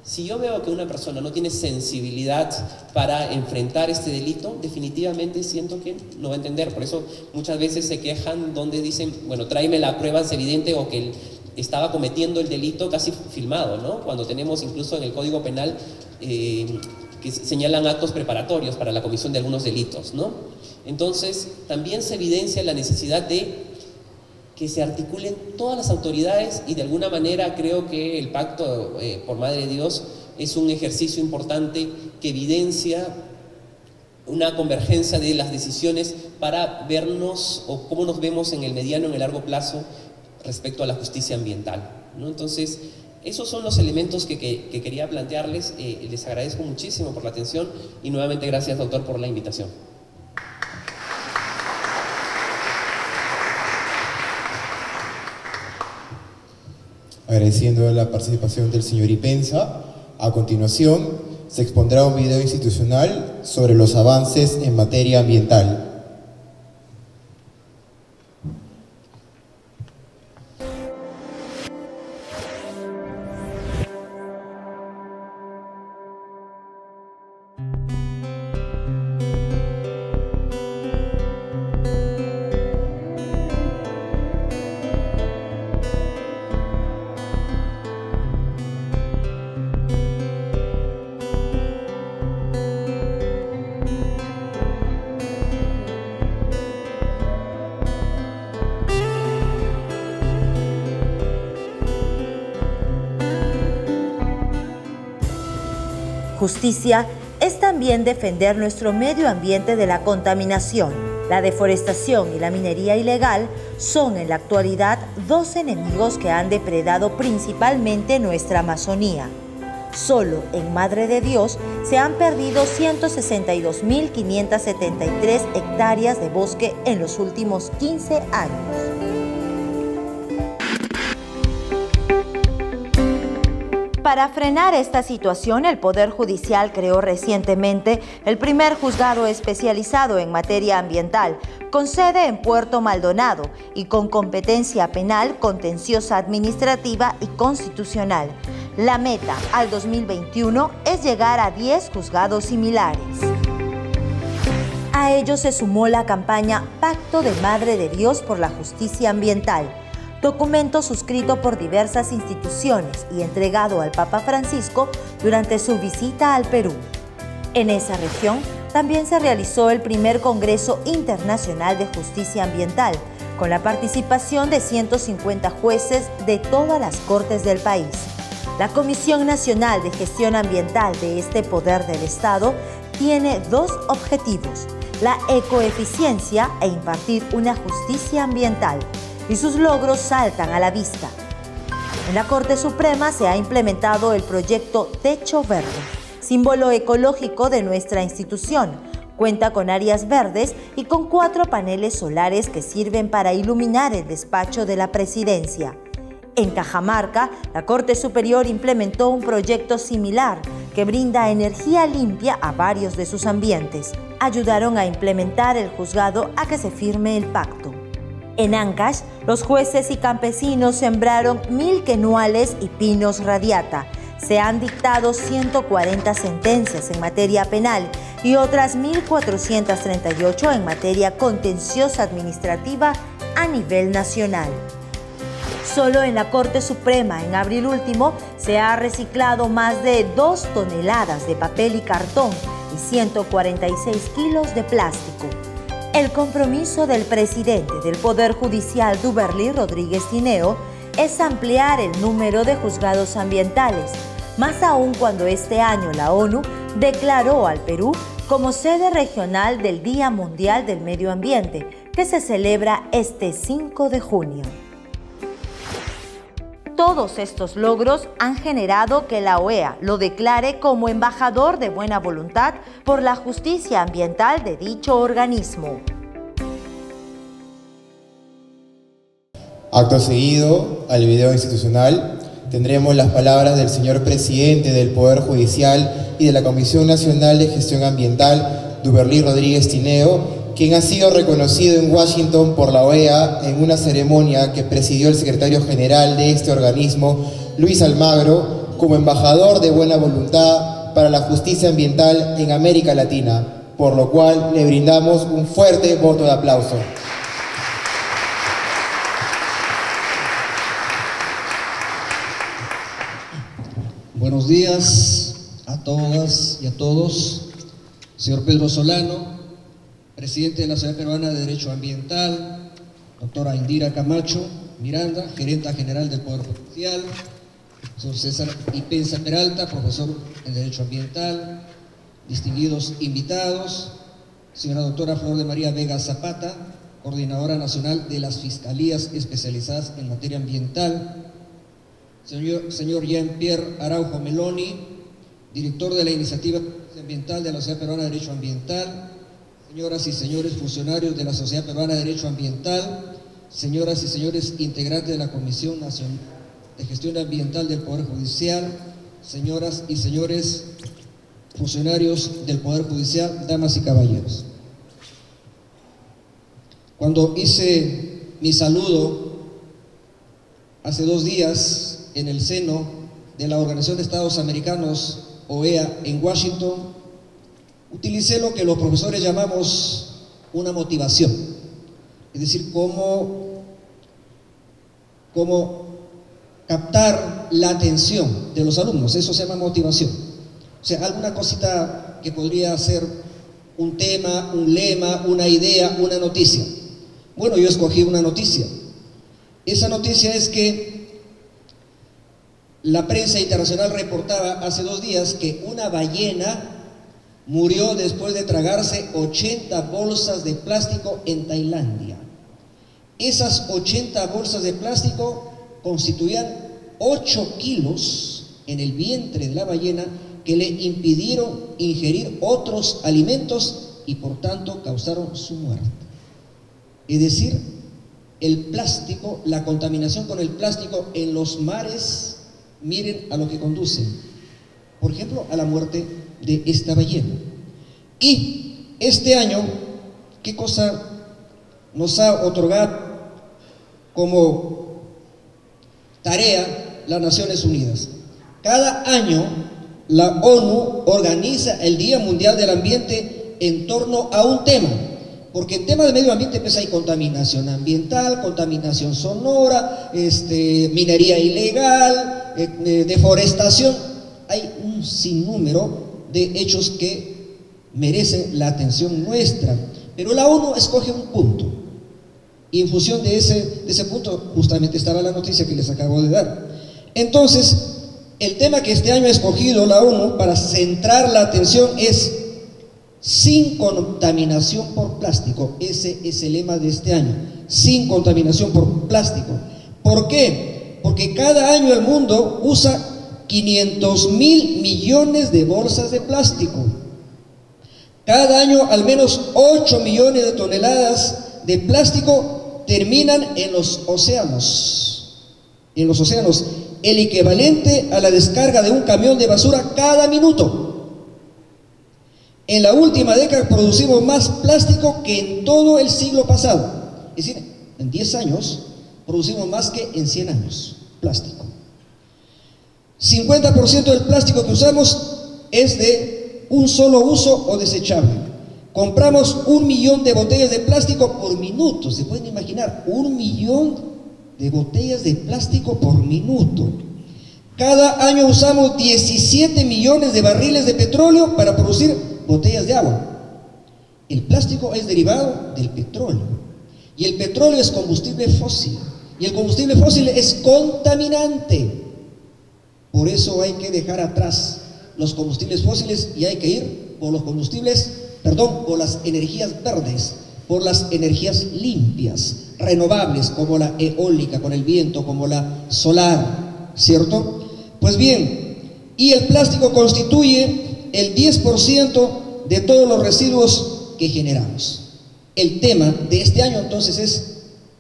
Si yo veo que una persona no tiene sensibilidad para enfrentar este delito, definitivamente siento que no va a entender. Por eso muchas veces se quejan donde dicen, bueno, tráeme la prueba evidente o que él estaba cometiendo el delito casi filmado, ¿no? Cuando tenemos incluso en el Código Penal que señalan actos preparatorios para la comisión de algunos delitos, ¿no? Entonces, también se evidencia la necesidad de que se articulen todas las autoridades y de alguna manera creo que el Pacto por Madre de Dios es un ejercicio importante que evidencia una convergencia de las decisiones para vernos o cómo nos vemos en el mediano y en el largo plazo respecto a la justicia ambiental, ¿no? Entonces, esos son los elementos que quería plantearles. Les agradezco muchísimo por la atención y nuevamente gracias, doctor, por la invitación. Agradeciendo la participación del señor Ipenza, a continuación se expondrá un video institucional sobre los avances en materia ambiental. Justicia es también defender nuestro medio ambiente de la contaminación. La deforestación y la minería ilegal son en la actualidad dos enemigos que han depredado principalmente nuestra Amazonía. Solo en Madre de Dios se han perdido 162.573 hectáreas de bosque en los últimos 15 años. Para frenar esta situación, el Poder Judicial creó recientemente el primer juzgado especializado en materia ambiental, con sede en Puerto Maldonado y con competencia penal, contenciosa administrativa y constitucional. La meta al 2021 es llegar a 10 juzgados similares. A ello se sumó la campaña Pacto de Madre de Dios por la Justicia Ambiental. documento suscrito por diversas instituciones y entregado al Papa Francisco durante su visita al Perú. En esa región también se realizó el primer Congreso Internacional de Justicia Ambiental, con la participación de 150 jueces de todas las cortes del país. La Comisión Nacional de Gestión Ambiental de este poder del Estado tiene dos objetivos: la ecoeficiencia e impartir una justicia ambiental, y sus logros saltan a la vista. En la Corte Suprema se ha implementado el proyecto Techo Verde, símbolo ecológico de nuestra institución. Cuenta con áreas verdes y con 4 paneles solares que sirven para iluminar el despacho de la presidencia. En Cajamarca, la Corte Superior implementó un proyecto similar que brinda energía limpia a varios de sus ambientes. Ayudaron a implementar el juzgado a que se firme el pacto. En Ancash, los jueces y campesinos sembraron 1000 quenuales y pinos radiata. Se han dictado 140 sentencias en materia penal y otras 1.438 en materia contenciosa administrativa a nivel nacional. Solo en la Corte Suprema, en abril último, se ha reciclado más de 2 toneladas de papel y cartón y 146 kilos de plástico. El compromiso del presidente del Poder Judicial, Duberly Rodríguez Tineo, es ampliar el número de juzgados ambientales, más aún cuando este año la ONU declaró al Perú como sede regional del Día Mundial del Medio Ambiente, que se celebra este 5 de junio. Todos estos logros han generado que la OEA lo declare como embajador de buena voluntad por la justicia ambiental de dicho organismo. Acto seguido al video institucional tendremos las palabras del señor presidente del Poder Judicial y de la Comisión Nacional de Gestión Ambiental, Duberly Rodríguez Tineo, quien ha sido reconocido en Washington por la OEA en una ceremonia que presidió el secretario general de este organismo, Luis Almagro, como embajador de buena voluntad para la justicia ambiental en América Latina, por lo cual le brindamos un fuerte voto de aplauso. Buenos días a todas y a todos. Señor Pedro Solano, presidente de la Sociedad Peruana de Derecho Ambiental, doctora Indira Camacho Miranda, gerenta general del Poder Judicial, señor César Ipenza Peralta, profesor en Derecho Ambiental, distinguidos invitados, señora doctora Flor de María Vega Zapata, coordinadora nacional de las Fiscalías especializadas en materia ambiental, señor Jean-Pierre Araujo Meloni, director de la Iniciativa Ambiental de la Sociedad Peruana de Derecho Ambiental, señoras y señores funcionarios de la Sociedad Peruana de Derecho Ambiental, señoras y señores integrantes de la Comisión Nacional de Gestión Ambiental del Poder Judicial, señoras y señores funcionarios del Poder Judicial, damas y caballeros. Cuando hice mi saludo hace 2 días en el seno de la Organización de Estados Americanos, OEA, en Washington, utilicé lo que los profesores llamamos una motivación, es decir, cómo captar la atención de los alumnos. Eso se llama motivación. O sea, alguna cosita que podría ser un tema, un lema, una idea, una noticia. Bueno, yo escogí una noticia. Esa noticia es que la prensa internacional reportaba hace 2 días que una ballena murió después de tragarse 80 bolsas de plástico en Tailandia. Esas 80 bolsas de plástico constituían 8 kilos en el vientre de la ballena que le impidieron ingerir otros alimentos y por tanto causaron su muerte. Es decir, el plástico, la contaminación con el plástico en los mares, miren a lo que conduce, por ejemplo, a la muerte de esta ballena. Y este año, ¿qué cosa nos ha otorgado como tarea las Naciones Unidas? Cada año la ONU organiza el Día Mundial del Ambiente en torno a un tema, Porque en tema de medio ambiente pues hay contaminación ambiental, contaminación sonora, minería ilegal, deforestación. Hay un sinnúmero de hechos que merecen la atención nuestra. Pero la ONU escoge un punto. Y en función de ese punto justamente estaba la noticia que les acabo de dar. Entonces, el tema que este año ha escogido la ONU para centrar la atención es sin contaminación por plástico. Ese es el lema de este año, sin contaminación por plástico. ¿Por qué? Porque cada año el mundo usa 500.000 millones de bolsas de plástico. Cada año al menos 8 millones de toneladas de plástico terminan en los océanos. En los océanos, el equivalente a la descarga de un camión de basura cada minuto. En la última década producimos más plástico que en todo el siglo pasado. Es decir, en 10 años producimos más que en 100 años plástico. 50% del plástico que usamos es de un solo uso o desechable. Compramos 1 millón de botellas de plástico por minuto. ¿Se pueden imaginar? 1 millón de botellas de plástico por minuto. Cada año usamos 17 millones de barriles de petróleo para producir botellas de agua. El plástico es derivado del petróleo y el petróleo es combustible fósil y el combustible fósil es contaminante. Por eso hay que dejar atrás los combustibles fósiles y hay que ir por los por las energías verdes, por las energías limpias, renovables, como la eólica con el viento, como la solar, ¿cierto? Pues bien, y el plástico constituye el 10% de todos los residuos que generamos. El tema de este año entonces es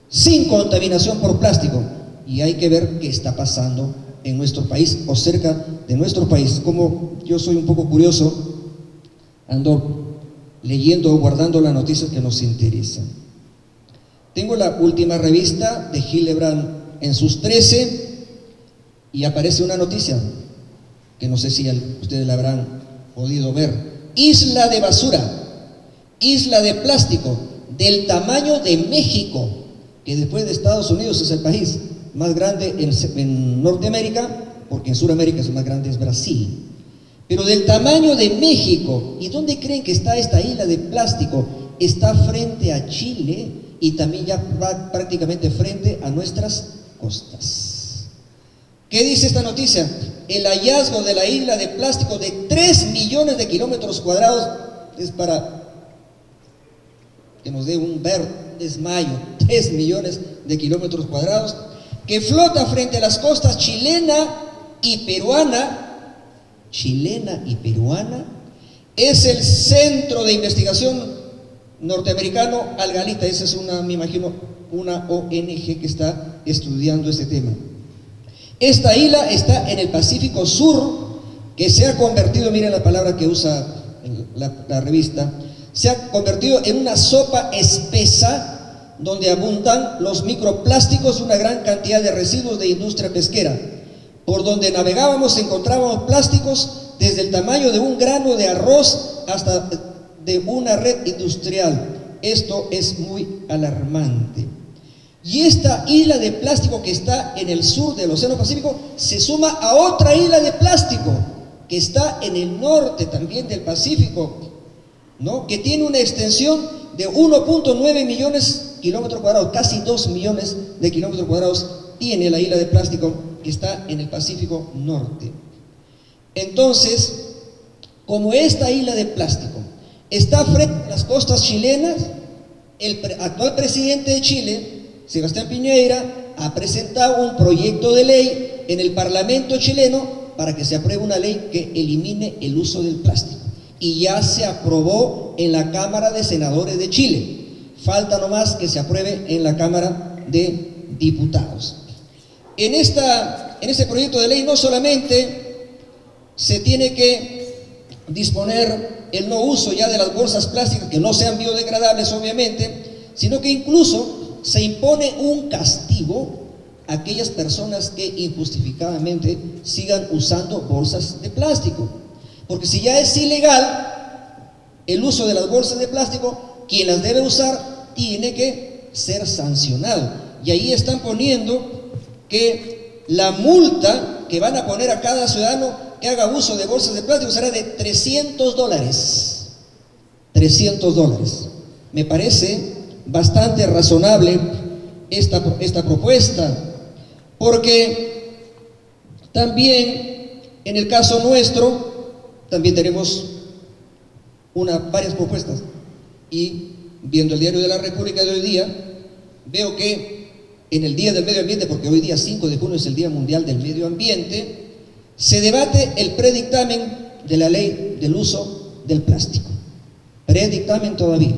sin contaminación por plástico, y hay que ver qué está pasando en nuestro país o cerca de nuestro país. Como yo soy un poco curioso, ando leyendo o guardando las noticias que nos interesan. Tengo la última revista de Hildebrand en sus 13 y aparece una noticia que no sé si ustedes la habrán podido ver. Isla de basura, isla de plástico del tamaño de México, que después de Estados Unidos es el país más grande en Norteamérica, porque en Sudamérica es más grande, es Brasil. Pero del tamaño de México. ¿Y dónde creen que está esta isla de plástico? Está frente a Chile y también ya prácticamente frente a nuestras costas. ¿Qué dice esta noticia? El hallazgo de la isla de plástico de 3 millones de kilómetros cuadrados es para que nos dé un desmayo. 3 millones de kilómetros cuadrados que flota frente a las costas chilena y peruana. Es el Centro de Investigación Norteamericano Algalita. Esa es me imagino, una ONG que está estudiando este tema. Esta isla está en el Pacífico Sur, que se ha convertido, miren la palabra que usa la revista, se ha convertido en una sopa espesa donde abundan los microplásticos y una gran cantidad de residuos de industria pesquera. Por donde navegábamos encontrábamos plásticos desde el tamaño de un grano de arroz hasta de una red industrial. Esto es muy alarmante. Y esta isla de plástico que está en el sur del Océano Pacífico se suma a otra isla de plástico que está en el norte también del Pacífico, ¿no? Que tiene una extensión de 1.9 millones de kilómetros cuadrados, casi 2 millones de kilómetros cuadrados tiene la isla de plástico que está en el Pacífico Norte. Entonces, como esta isla de plástico está frente a las costas chilenas, el actual presidente de Chile, Sebastián Piñera, ha presentado un proyecto de ley en el Parlamento chileno para que se apruebe una ley que elimine el uso del plástico. Y ya se aprobó en la Cámara de Senadores de Chile. Falta nomás que se apruebe en la Cámara de Diputados. En este proyecto de ley no solamente se tiene que disponer el no uso ya de las bolsas plásticas que no sean biodegradables, obviamente, sino que incluso se impone un castigo a aquellas personas que injustificadamente sigan usando bolsas de plástico. Porque si ya es ilegal el uso de las bolsas de plástico, quien las debe usar tiene que ser sancionado. Y ahí están poniendo que la multa que van a poner a cada ciudadano que haga uso de bolsas de plástico será de $300. $300. Me parece bastante razonable esta propuesta, porque también en el caso nuestro también tenemos varias propuestas, y viendo el diario de la República de hoy día, veo que en el Día del Medio Ambiente, porque hoy día 5 de junio es el Día Mundial del Medio Ambiente, se debate el predictamen de la ley del uso del plástico. Predictamen todavía.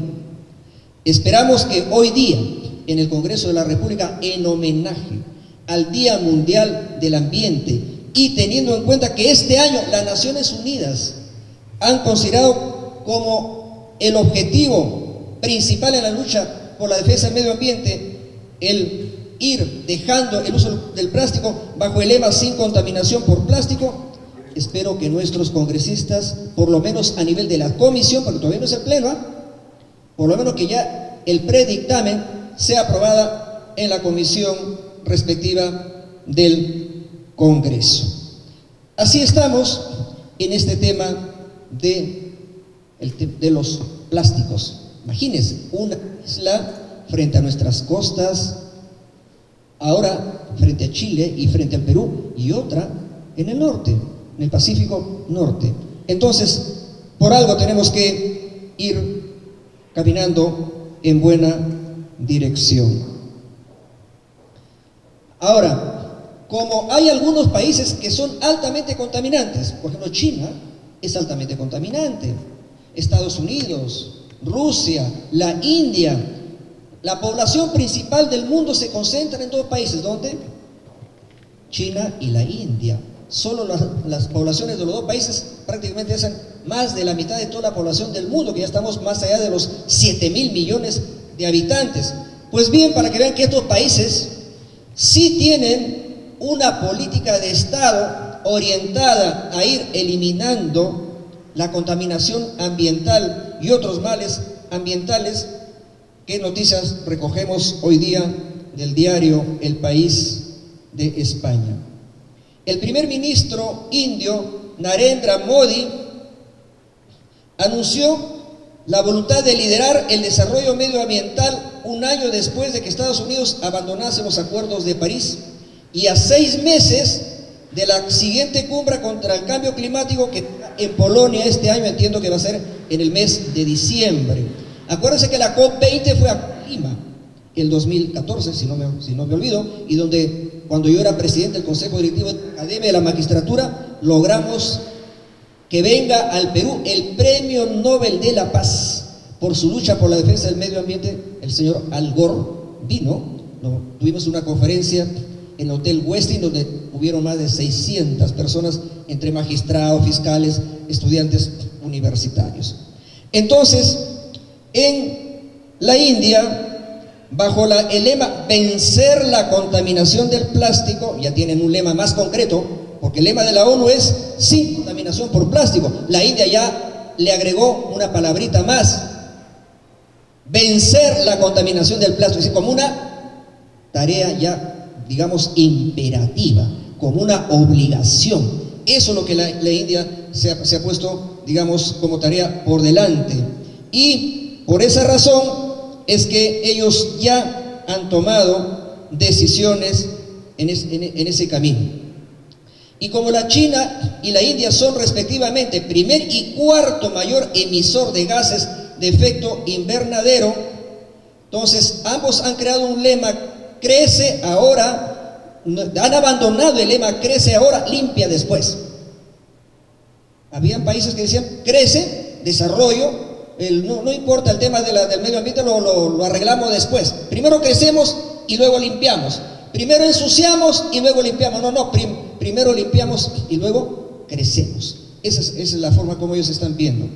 Esperamos que hoy día, en el Congreso de la República, en homenaje al Día Mundial del Ambiente, y teniendo en cuenta que este año las Naciones Unidas han considerado como el objetivo principal en la lucha por la defensa del medio ambiente el ir dejando el uso del plástico bajo el lema sin contaminación por plástico, espero que nuestros congresistas, por lo menos a nivel de la comisión, porque todavía no es el pleno, por lo menos que ya el predictamen sea aprobada en la comisión respectiva del Congreso. Así estamos en este tema de los plásticos. Imagínense, una isla frente a nuestras costas, ahora frente a Chile y frente al Perú, y otra en el norte, en el Pacífico Norte. Entonces, por algo tenemos que ir caminando en buena dirección. Ahora, como hay algunos países que son altamente contaminantes, por ejemplo China es altamente contaminante, Estados Unidos, Rusia, la India, la población principal del mundo se concentra en dos países. ¿Dónde? China y la India. Solo las poblaciones de los dos países prácticamente hacen más de la mitad de toda la población del mundo, que ya estamos más allá de los 7.000 millones de habitantes. Pues bien, para que vean que estos países sí tienen una política de Estado orientada a ir eliminando la contaminación ambiental y otros males ambientales. ¿Qué noticias recogemos hoy día del diario El País de España? El primer ministro indio, Narendra Modi, anunció la voluntad de liderar el desarrollo medioambiental un año después de que Estados Unidos abandonase los acuerdos de París y a 6 meses de la siguiente cumbre contra el cambio climático que en Polonia este año, entiendo que va a ser en el mes de diciembre. Acuérdense que la COP20 fue a Lima el 2014, si no me olvido, y donde cuando yo era presidente del Consejo Directivo de la Academia de la Magistratura, logramos que venga al Perú el Premio Nobel de la Paz por su lucha por la defensa del medio ambiente. El señor Al Gore vino, tuvimos una conferencia en el Hotel Westin donde hubieron más de 600 personas, entre magistrados, fiscales, estudiantes universitarios. Entonces, en la India, bajo el lema vencer la contaminación del plástico, ya tienen un lema más concreto, porque el lema de la ONU es sin contaminación por plástico. La India ya le agregó una palabrita más, vencer la contaminación del plástico, es decir, como una tarea ya, digamos, imperativa, como una obligación. Eso es lo que la India se ha puesto, digamos, como tarea por delante. Y por esa razón es que ellos ya han tomado decisiones en ese camino. Y como la China y la India son respectivamente primer y cuarto mayor emisor de gases de efecto invernadero, entonces ambos han creado un lema, crece ahora, han abandonado el lema crece ahora, limpia después. Habían países que decían crece, desarrollo, no importa el tema del medio ambiente, lo arreglamos después. Primero crecemos y luego limpiamos. Primero ensuciamos y luego limpiamos. Primero limpiamos y luego crecemos. Esa es la forma como ellos están viendo.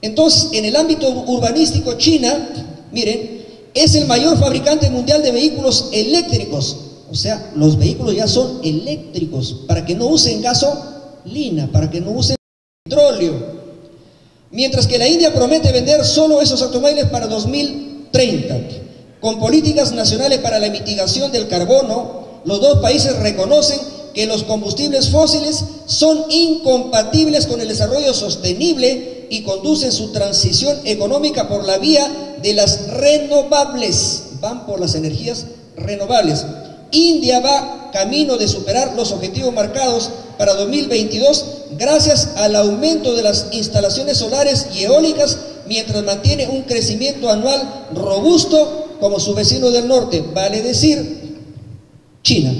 Entonces, en el ámbito urbanístico, China, miren, es el mayor fabricante mundial de vehículos eléctricos. O sea, los vehículos ya son eléctricos, para que no usen gasolina, para que no usen petróleo. Mientras que la India promete vender solo esos automóviles para 2030. Con políticas nacionales para la mitigación del carbono, los dos países reconocen que los combustibles fósiles son incompatibles con el desarrollo sostenible y conducen su transición económica por la vía de las renovables. Van por las energías renovables. India va camino de superar los objetivos marcados para 2022 gracias al aumento de las instalaciones solares y eólicas, mientras mantiene un crecimiento anual robusto como su vecino del norte, vale decir, China.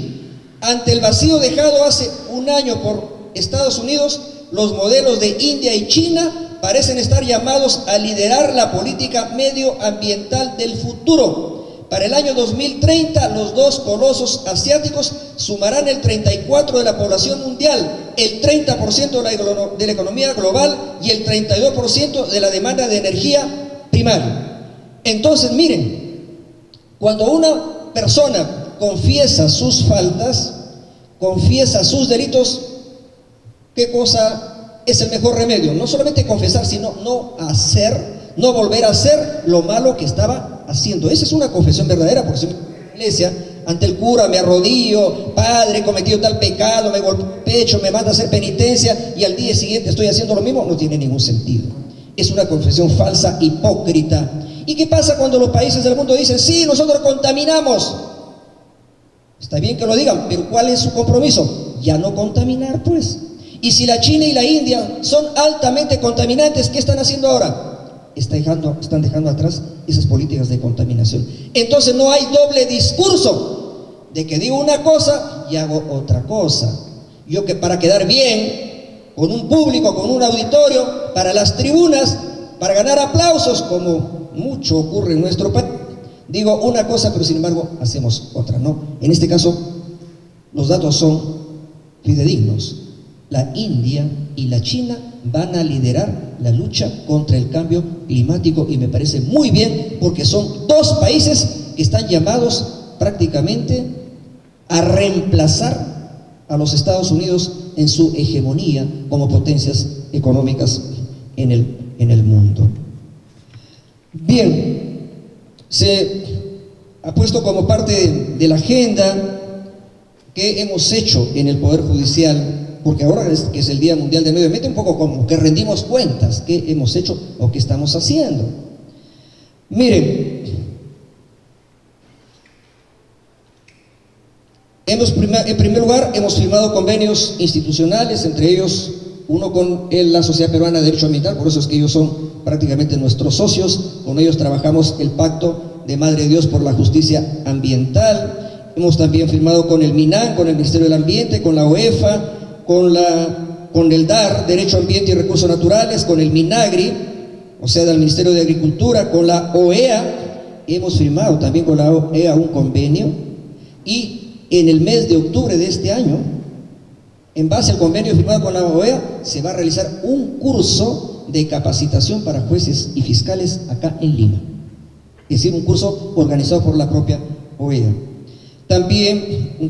Ante el vacío dejado hace un año por Estados Unidos, los modelos de India y China parecen estar llamados a liderar la política medioambiental del futuro. Para el año 2030, los dos colosos asiáticos sumarán el 34% de la población mundial, el 30% de la economía global y el 32% de la demanda de energía primaria. Entonces, miren, cuando una persona confiesa sus faltas, confiesa sus delitos, ¿qué cosa es el mejor remedio? No solamente confesar, sino no volver a hacer lo malo que estaba haciendo. Esa es una confesión verdadera, porque si en la iglesia, ante el cura me arrodillo, padre, he cometido tal pecado, me golpeo el pecho, me manda a hacer penitencia y al día siguiente estoy haciendo lo mismo, no tiene ningún sentido. Es una confesión falsa, hipócrita. ¿Y qué pasa cuando los países del mundo dicen, sí, nosotros contaminamos? Está bien que lo digan, pero ¿cuál es su compromiso? Ya no contaminar, pues. Y si la China y la India son altamente contaminantes, ¿qué están haciendo ahora? Están dejando atrás esas políticas de contaminación. Entonces no hay doble discurso de que digo una cosa y hago otra cosa. Yo que para quedar bien con un público, con un auditorio, para las tribunas, para ganar aplausos, como mucho ocurre en nuestro país, digo una cosa, pero sin embargo hacemos otra, ¿no? En este caso, los datos son fidedignos. La India y la China van a liderar la lucha contra el cambio climático y me parece muy bien, porque son dos países que están llamados prácticamente a reemplazar a los Estados Unidos en su hegemonía como potencias económicas en el mundo. Bien, se ha puesto como parte de la agenda que hemos hecho en el Poder Judicial, porque ahora que es el Día Mundial del Medio Ambiente, un poco como que rendimos cuentas, qué hemos hecho o qué estamos haciendo. Miren, en primer lugar, hemos firmado convenios institucionales, entre ellos uno con la Sociedad Peruana de Derecho Ambiental, por eso es que ellos son prácticamente nuestros socios. Con ellos trabajamos el Pacto de Madre de Dios por la Justicia Ambiental. Hemos también firmado con el MINAM, con el Ministerio del Ambiente, con la OEFA, con el DAR, Derecho Ambiente y Recursos Naturales, con el MINAGRI, o sea, del Ministerio de Agricultura, con la OEA. Hemos firmado también con la OEA un convenio, y en el mes de octubre de este año, en base al convenio firmado con la OEA, se va a realizar un curso de capacitación para jueces y fiscales acá en Lima. Es decir, un curso organizado por la propia OEA. También un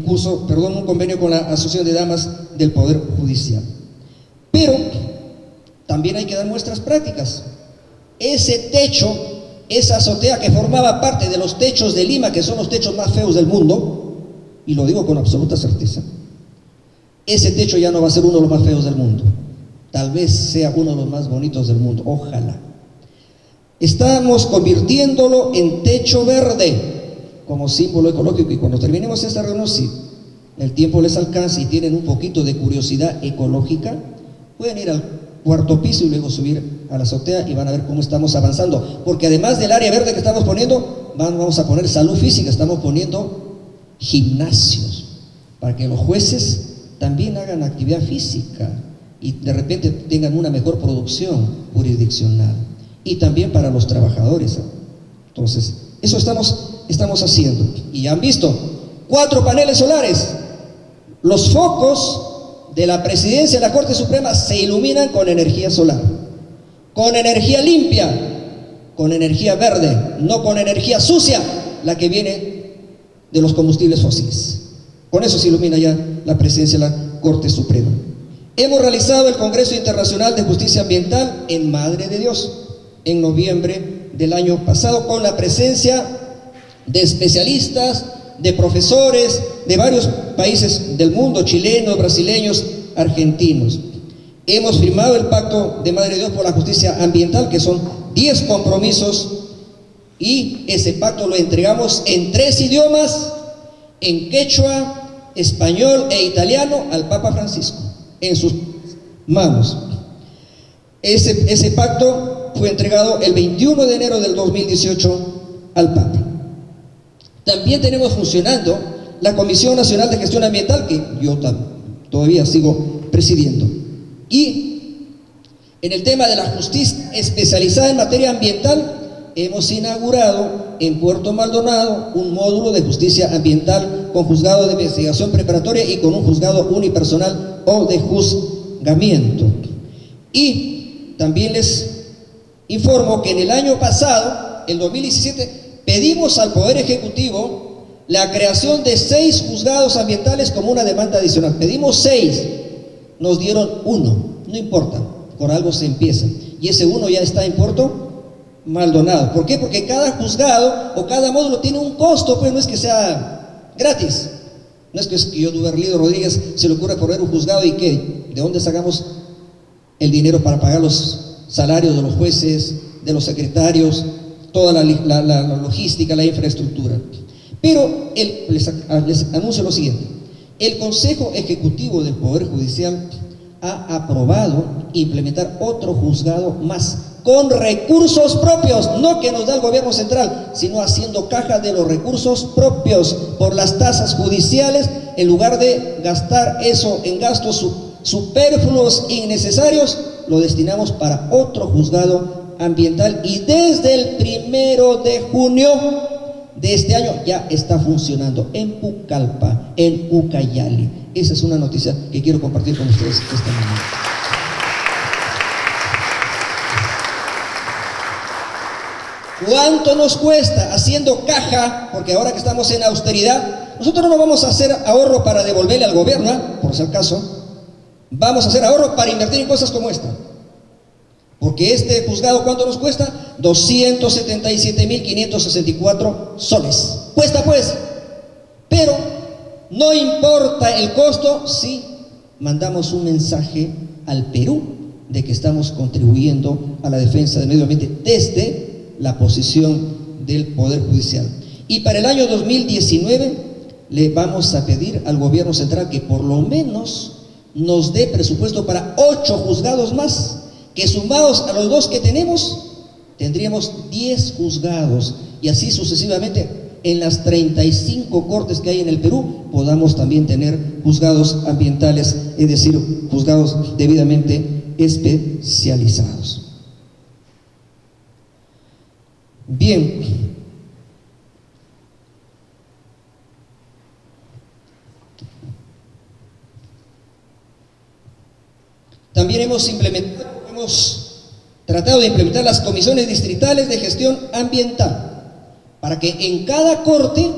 convenio con la Asociación de Damas del Poder Judicial. Pero también hay que dar muestras prácticas. Ese techo, esa azotea que formaba parte de los techos de Lima, que son los techos más feos del mundo, y lo digo con absoluta certeza, ese techo ya no va a ser uno de los más feos del mundo. Tal vez sea uno de los más bonitos del mundo, ojalá. Estamos convirtiéndolo en techo verde, como símbolo ecológico, y cuando terminemos esta reunión, si el tiempo les alcanza y tienen un poquito de curiosidad ecológica, pueden ir al cuarto piso y luego subir a la azotea y van a ver cómo estamos avanzando, porque además del área verde que estamos poniendo, vamos a poner salud física, estamos poniendo gimnasios, para que los jueces también hagan actividad física y de repente tengan una mejor producción jurisdiccional, y también para los trabajadores. Entonces, eso estamos haciendo. Y ya han visto, 4 paneles solares. Los focos de la presidencia de la Corte Suprema se iluminan con energía solar, con energía limpia, con energía verde, no con energía sucia, la que viene de los combustibles fósiles. Con eso se ilumina ya la presidencia de la Corte Suprema. Hemos realizado el Congreso Internacional de Justicia Ambiental en Madre de Dios, en noviembre del año pasado, con la presencia de especialistas, de profesores de varios países del mundo, chilenos, brasileños, argentinos. Hemos firmado el Pacto de Madre de Dios por la Justicia Ambiental, que son 10 compromisos, y ese pacto lo entregamos en 3 idiomas, en quechua, español e italiano, al Papa Francisco, en sus manos. Ese pacto fue entregado el 21 de enero del 2018 al Papa. También tenemos funcionando la Comisión Nacional de Gestión Ambiental, que yo todavía sigo presidiendo. Y en el tema de la justicia especializada en materia ambiental, hemos inaugurado en Puerto Maldonado un módulo de justicia ambiental con juzgado de investigación preparatoria y con un juzgado unipersonal o de juzgamiento. Y también les informo que en el año pasado, el 2017, pedimos al Poder Ejecutivo la creación de 6 juzgados ambientales como una demanda adicional. Pedimos 6, nos dieron 1, no importa, por algo se empieza. Y ese 1 ya está en Puerto Maldonado. ¿Por qué? Porque cada juzgado o cada módulo tiene un costo, pues no es que sea gratis. No es que yo, Duberlido Rodríguez, se le ocurra poner un juzgado y que, ¿de dónde sacamos el dinero para pagar los salarios de los jueces, de los secretarios, toda la logística, la infraestructura? Pero les anuncio lo siguiente: el Consejo Ejecutivo del Poder Judicial ha aprobado implementar otro juzgado más, con recursos propios, no que nos da el gobierno central, sino haciendo caja de los recursos propios por las tasas judiciales. En lugar de gastar eso en gastos superfluos, innecesarios, lo destinamos para otro juzgado ambiental, y desde el 1 de junio de este año ya está funcionando en Pucallpa, en Ucayali. Esa es una noticia que quiero compartir con ustedes esta mañana. ¿Cuánto nos cuesta haciendo caja? Porque ahora que estamos en austeridad, nosotros no vamos a hacer ahorro para devolverle al gobierno, por si acaso. Vamos a hacer ahorro para invertir en cosas como esta. Porque este juzgado, ¿cuánto nos cuesta? 277.564 soles. Cuesta pues, pero no importa el costo si mandamos un mensaje al Perú de que estamos contribuyendo a la defensa del medio ambiente desde la posición del Poder Judicial. Y para el año 2019 le vamos a pedir al gobierno central que por lo menos nos dé presupuesto para 8 juzgados más, que sumados a los 2 que tenemos, tendríamos 10 juzgados, y así sucesivamente en las 35 cortes que hay en el Perú podamos también tener juzgados ambientales, es decir, juzgados debidamente especializados. Bien, también hemos tratado de implementar las comisiones distritales de gestión ambiental, para que en cada corte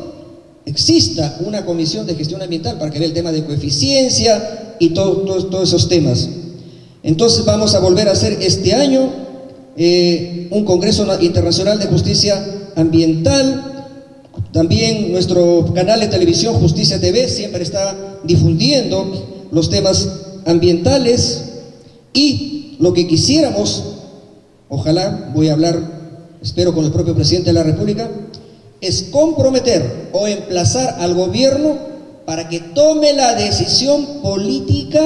exista una comisión de gestión ambiental, para que vea el tema de coeficiencia y todos esos temas. Entonces vamos a volver a hacer este año un Congreso Internacional de Justicia Ambiental. También nuestro canal de televisión Justicia TV siempre está difundiendo los temas ambientales, y lo que quisiéramos, ojalá, voy a hablar, espero con el propio presidente de la República, es comprometer o emplazar al gobierno para que tome la decisión política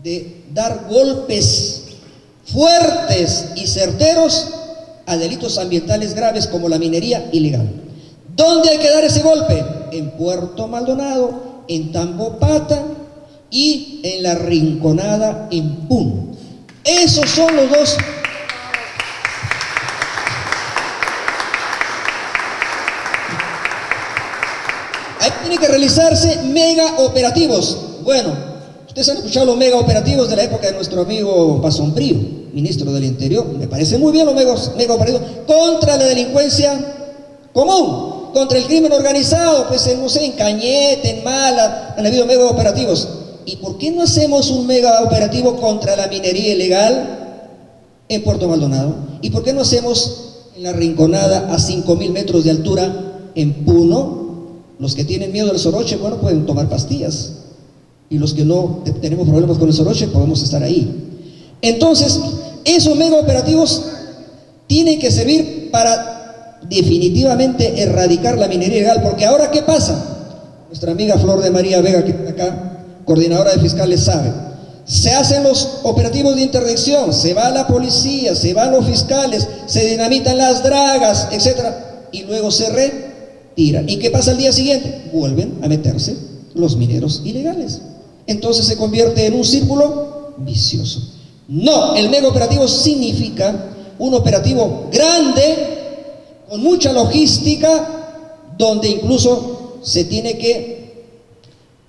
de dar golpes fuertes y certeros a delitos ambientales graves como la minería ilegal. ¿Dónde hay que dar ese golpe? En Puerto Maldonado, en Tambopata y en la Rinconada en Puno. Esos son los 2. Ahí tienen que realizarse mega operativos. Bueno, ustedes han escuchado los mega operativos de la época de nuestro amigo Pasombrío, ministro del Interior. Me parece muy bien los mega operativos contra la delincuencia común, contra el crimen organizado, pues no sé, en Cañete, en Mala, han habido mega operativos. ¿y por qué no hacemos un mega operativo contra la minería ilegal en Puerto Maldonado? ¿Y por qué no hacemos en la Rinconada a 5.000 metros de altura en Puno? Los que tienen miedo al soroche, bueno, pueden tomar pastillas. Y los que no tenemos problemas con el soroche, podemos estar ahí. Entonces, esos mega operativos tienen que servir para definitivamente erradicar la minería ilegal. Porque ahora, ¿qué pasa? Nuestra amiga Flor de María Vega, que está acá, coordinadora de fiscales, sabe. Se hacen los operativos de interdicción, se va la policía, se van los fiscales, se dinamitan las dragas, etc. Y luego se retiran. ¿Y qué pasa al día siguiente? Vuelven a meterse los mineros ilegales. Entonces se convierte en un círculo vicioso. No, el mega operativo significa un operativo grande, con mucha logística, donde incluso se tiene que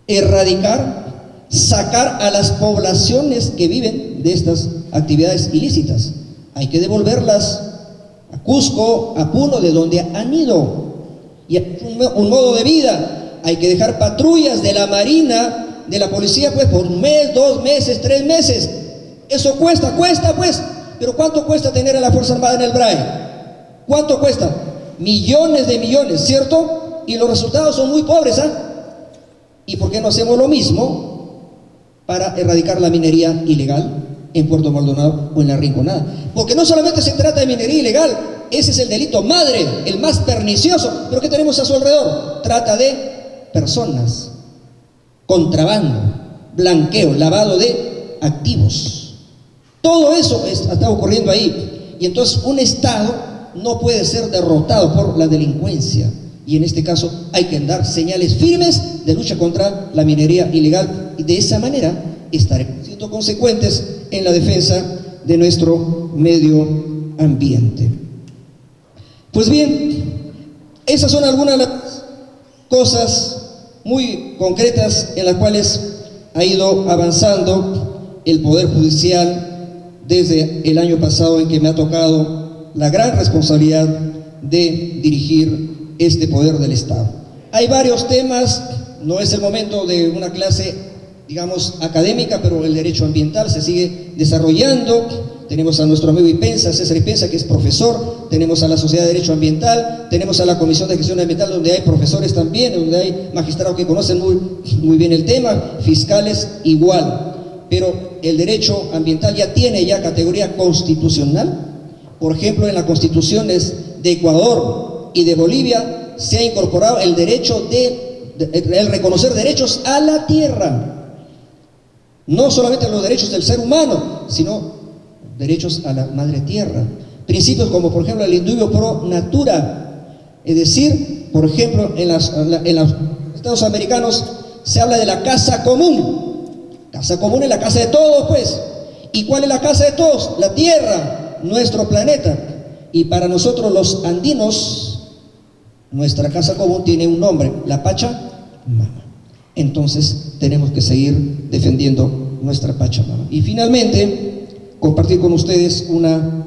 erradicar, sacar a las poblaciones que viven de estas actividades ilícitas. Hay que devolverlas a Cusco, a Puno, de donde han ido. Y un modo de vida. Hay que dejar patrullas de la Marina, de la policía, pues por un mes, 2 meses, 3 meses. Eso cuesta pues. Pero ¿cuánto cuesta tener a la Fuerza Armada en el BRAE? ¿Cuánto cuesta? Millones de millones, ¿cierto? Y los resultados son muy pobres, ¿ah? ¿Y por qué no hacemos lo mismo para erradicar la minería ilegal en Puerto Maldonado o en la Rinconada? Porque no solamente se trata de minería ilegal, ese es el delito madre, el más pernicioso. Pero ¿qué tenemos a su alrededor? Trata de personas, contrabando, blanqueo, lavado de activos. Todo eso está ocurriendo ahí. Y entonces un Estado no puede ser derrotado por la delincuencia. Y en este caso hay que dar señales firmes de lucha contra la minería ilegal. Y de esa manera estaremos siendo consecuentes en la defensa de nuestro medio ambiente. Pues bien, esas son algunas de las cosas muy concretas en las cuales ha ido avanzando el Poder Judicial desde el año pasado, en que me ha tocado la gran responsabilidad de dirigir este poder del Estado. Hay varios temas, no es el momento de una clase, digamos, académica, pero el derecho ambiental se sigue desarrollando. Tenemos a nuestro amigo Ipensa, César Ipensa, que es profesor, tenemos a la Sociedad de Derecho Ambiental, tenemos a la Comisión de Gestión Ambiental, donde hay profesores también, donde hay magistrados que conocen muy bien el tema, fiscales igual. Pero el derecho ambiental ya tiene categoría constitucional. Por ejemplo, en las constituciones de Ecuador y de Bolivia se ha incorporado el derecho el reconocer derechos a la tierra. No solamente los derechos del ser humano, sino derechos a la madre tierra. Principios como, por ejemplo, el indubio pro natura. Es decir, por ejemplo, en los Estados americanos se habla de la casa común. Casa común es la casa de todos, pues. ¿Y cuál es la casa de todos? La tierra, nuestro planeta. Y para nosotros los andinos, nuestra casa común tiene un nombre, la Pachamama. Entonces tenemos que seguir defendiendo nuestra Pachamama. Y finalmente, compartir con ustedes una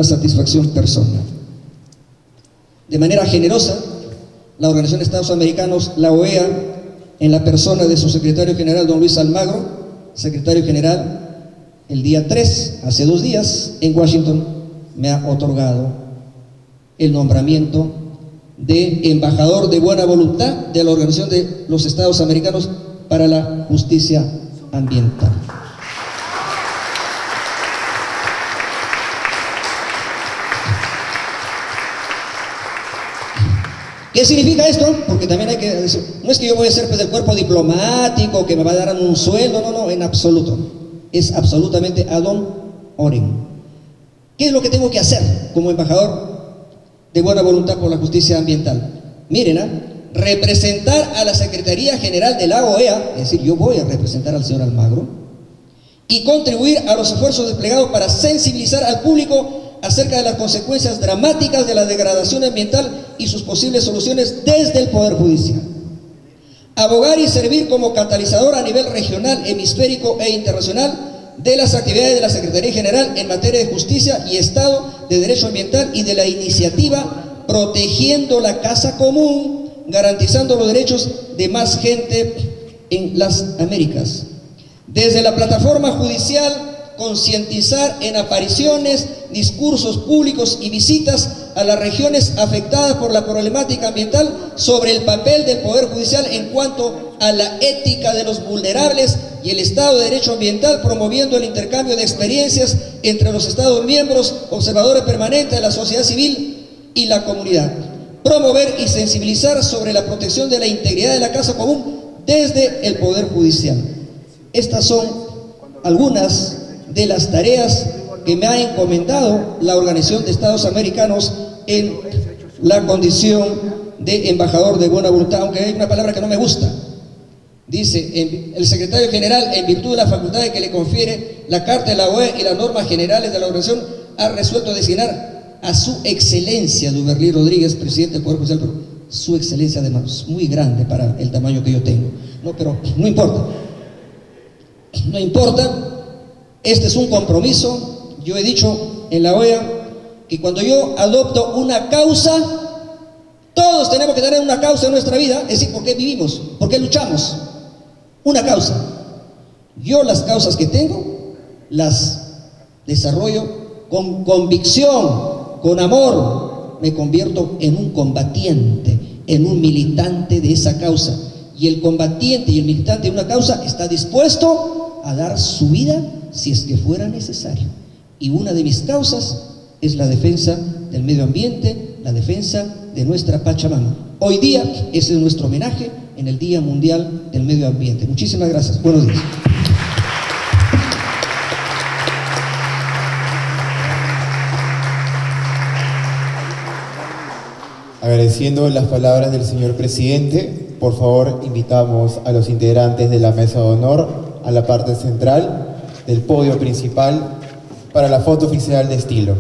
satisfacción personal. De manera generosa, la Organización de Estados Americanos, la OEA, en la persona de su secretario general, don Luis Almagro, secretario general, el día 3, hace 2 días, en Washington, me ha otorgado el nombramiento de embajador de buena voluntad de la Organización de los Estados Americanos para la Justicia Ambiental. ¿Qué significa esto? Porque también hay que decir, no es que yo voy a ser pues del cuerpo diplomático, que me va a dar un sueldo, no, en absoluto. Es absolutamente ad honorem. ¿Qué es lo que tengo que hacer como embajador de buena voluntad por la justicia ambiental? Miren, representar a la Secretaría General de la OEA, es decir, yo voy a representar al señor Almagro, y contribuir a los esfuerzos desplegados para sensibilizar al público acerca de las consecuencias dramáticas de la degradación ambiental y sus posibles soluciones desde el Poder Judicial. Abogar y servir como catalizador a nivel regional, hemisférico e internacional de las actividades de la Secretaría General en materia de justicia y Estado de Derecho Ambiental y de la iniciativa protegiendo la casa común, garantizando los derechos de más gente en las Américas. Desde la plataforma judicial, concientizar en apariciones, discursos públicos y visitas a las regiones afectadas por la problemática ambiental sobre el papel del Poder Judicial en cuanto a la ética de los vulnerables y el Estado de Derecho ambiental, promoviendo el intercambio de experiencias entre los Estados miembros, observadores permanentes de la sociedad civil y la comunidad. Promover y sensibilizar sobre la protección de la integridad de la casa común desde el Poder Judicial. Estas son algunas de las tareas que me ha encomendado la Organización de Estados Americanos en la condición de embajador de buena voluntad, aunque hay una palabra que no me gusta. Dice, el secretario general, en virtud de la facultad que le confiere la Carta de la OEA y las normas generales de la organización, ha resuelto designar a su excelencia Duberlí Rodríguez, presidente del Poder Judicial, pero su excelencia además, muy grande para el tamaño que yo tengo. No, pero no importa. No importa. Este es un compromiso. Yo he dicho en la OEA que cuando yo adopto una causa, todos tenemos que tener una causa en nuestra vida, es decir, ¿por qué vivimos? ¿Por qué luchamos? Una causa. Yo las causas que tengo las desarrollo con convicción, con amor. Me convierto en un combatiente, en un militante de esa causa. Y el combatiente y el militante de una causa está dispuesto a dar su vida si es que fuera necesario. Y una de mis causas es la defensa del medio ambiente, la defensa de nuestra Pachamama. Hoy día ese es nuestro homenaje en el Día Mundial del Medio Ambiente. Muchísimas gracias. Buenos días. Agradeciendo las palabras del señor presidente, por favor invitamos a los integrantes de la mesa de honor a la parte central del podio principal para la foto oficial de estilo.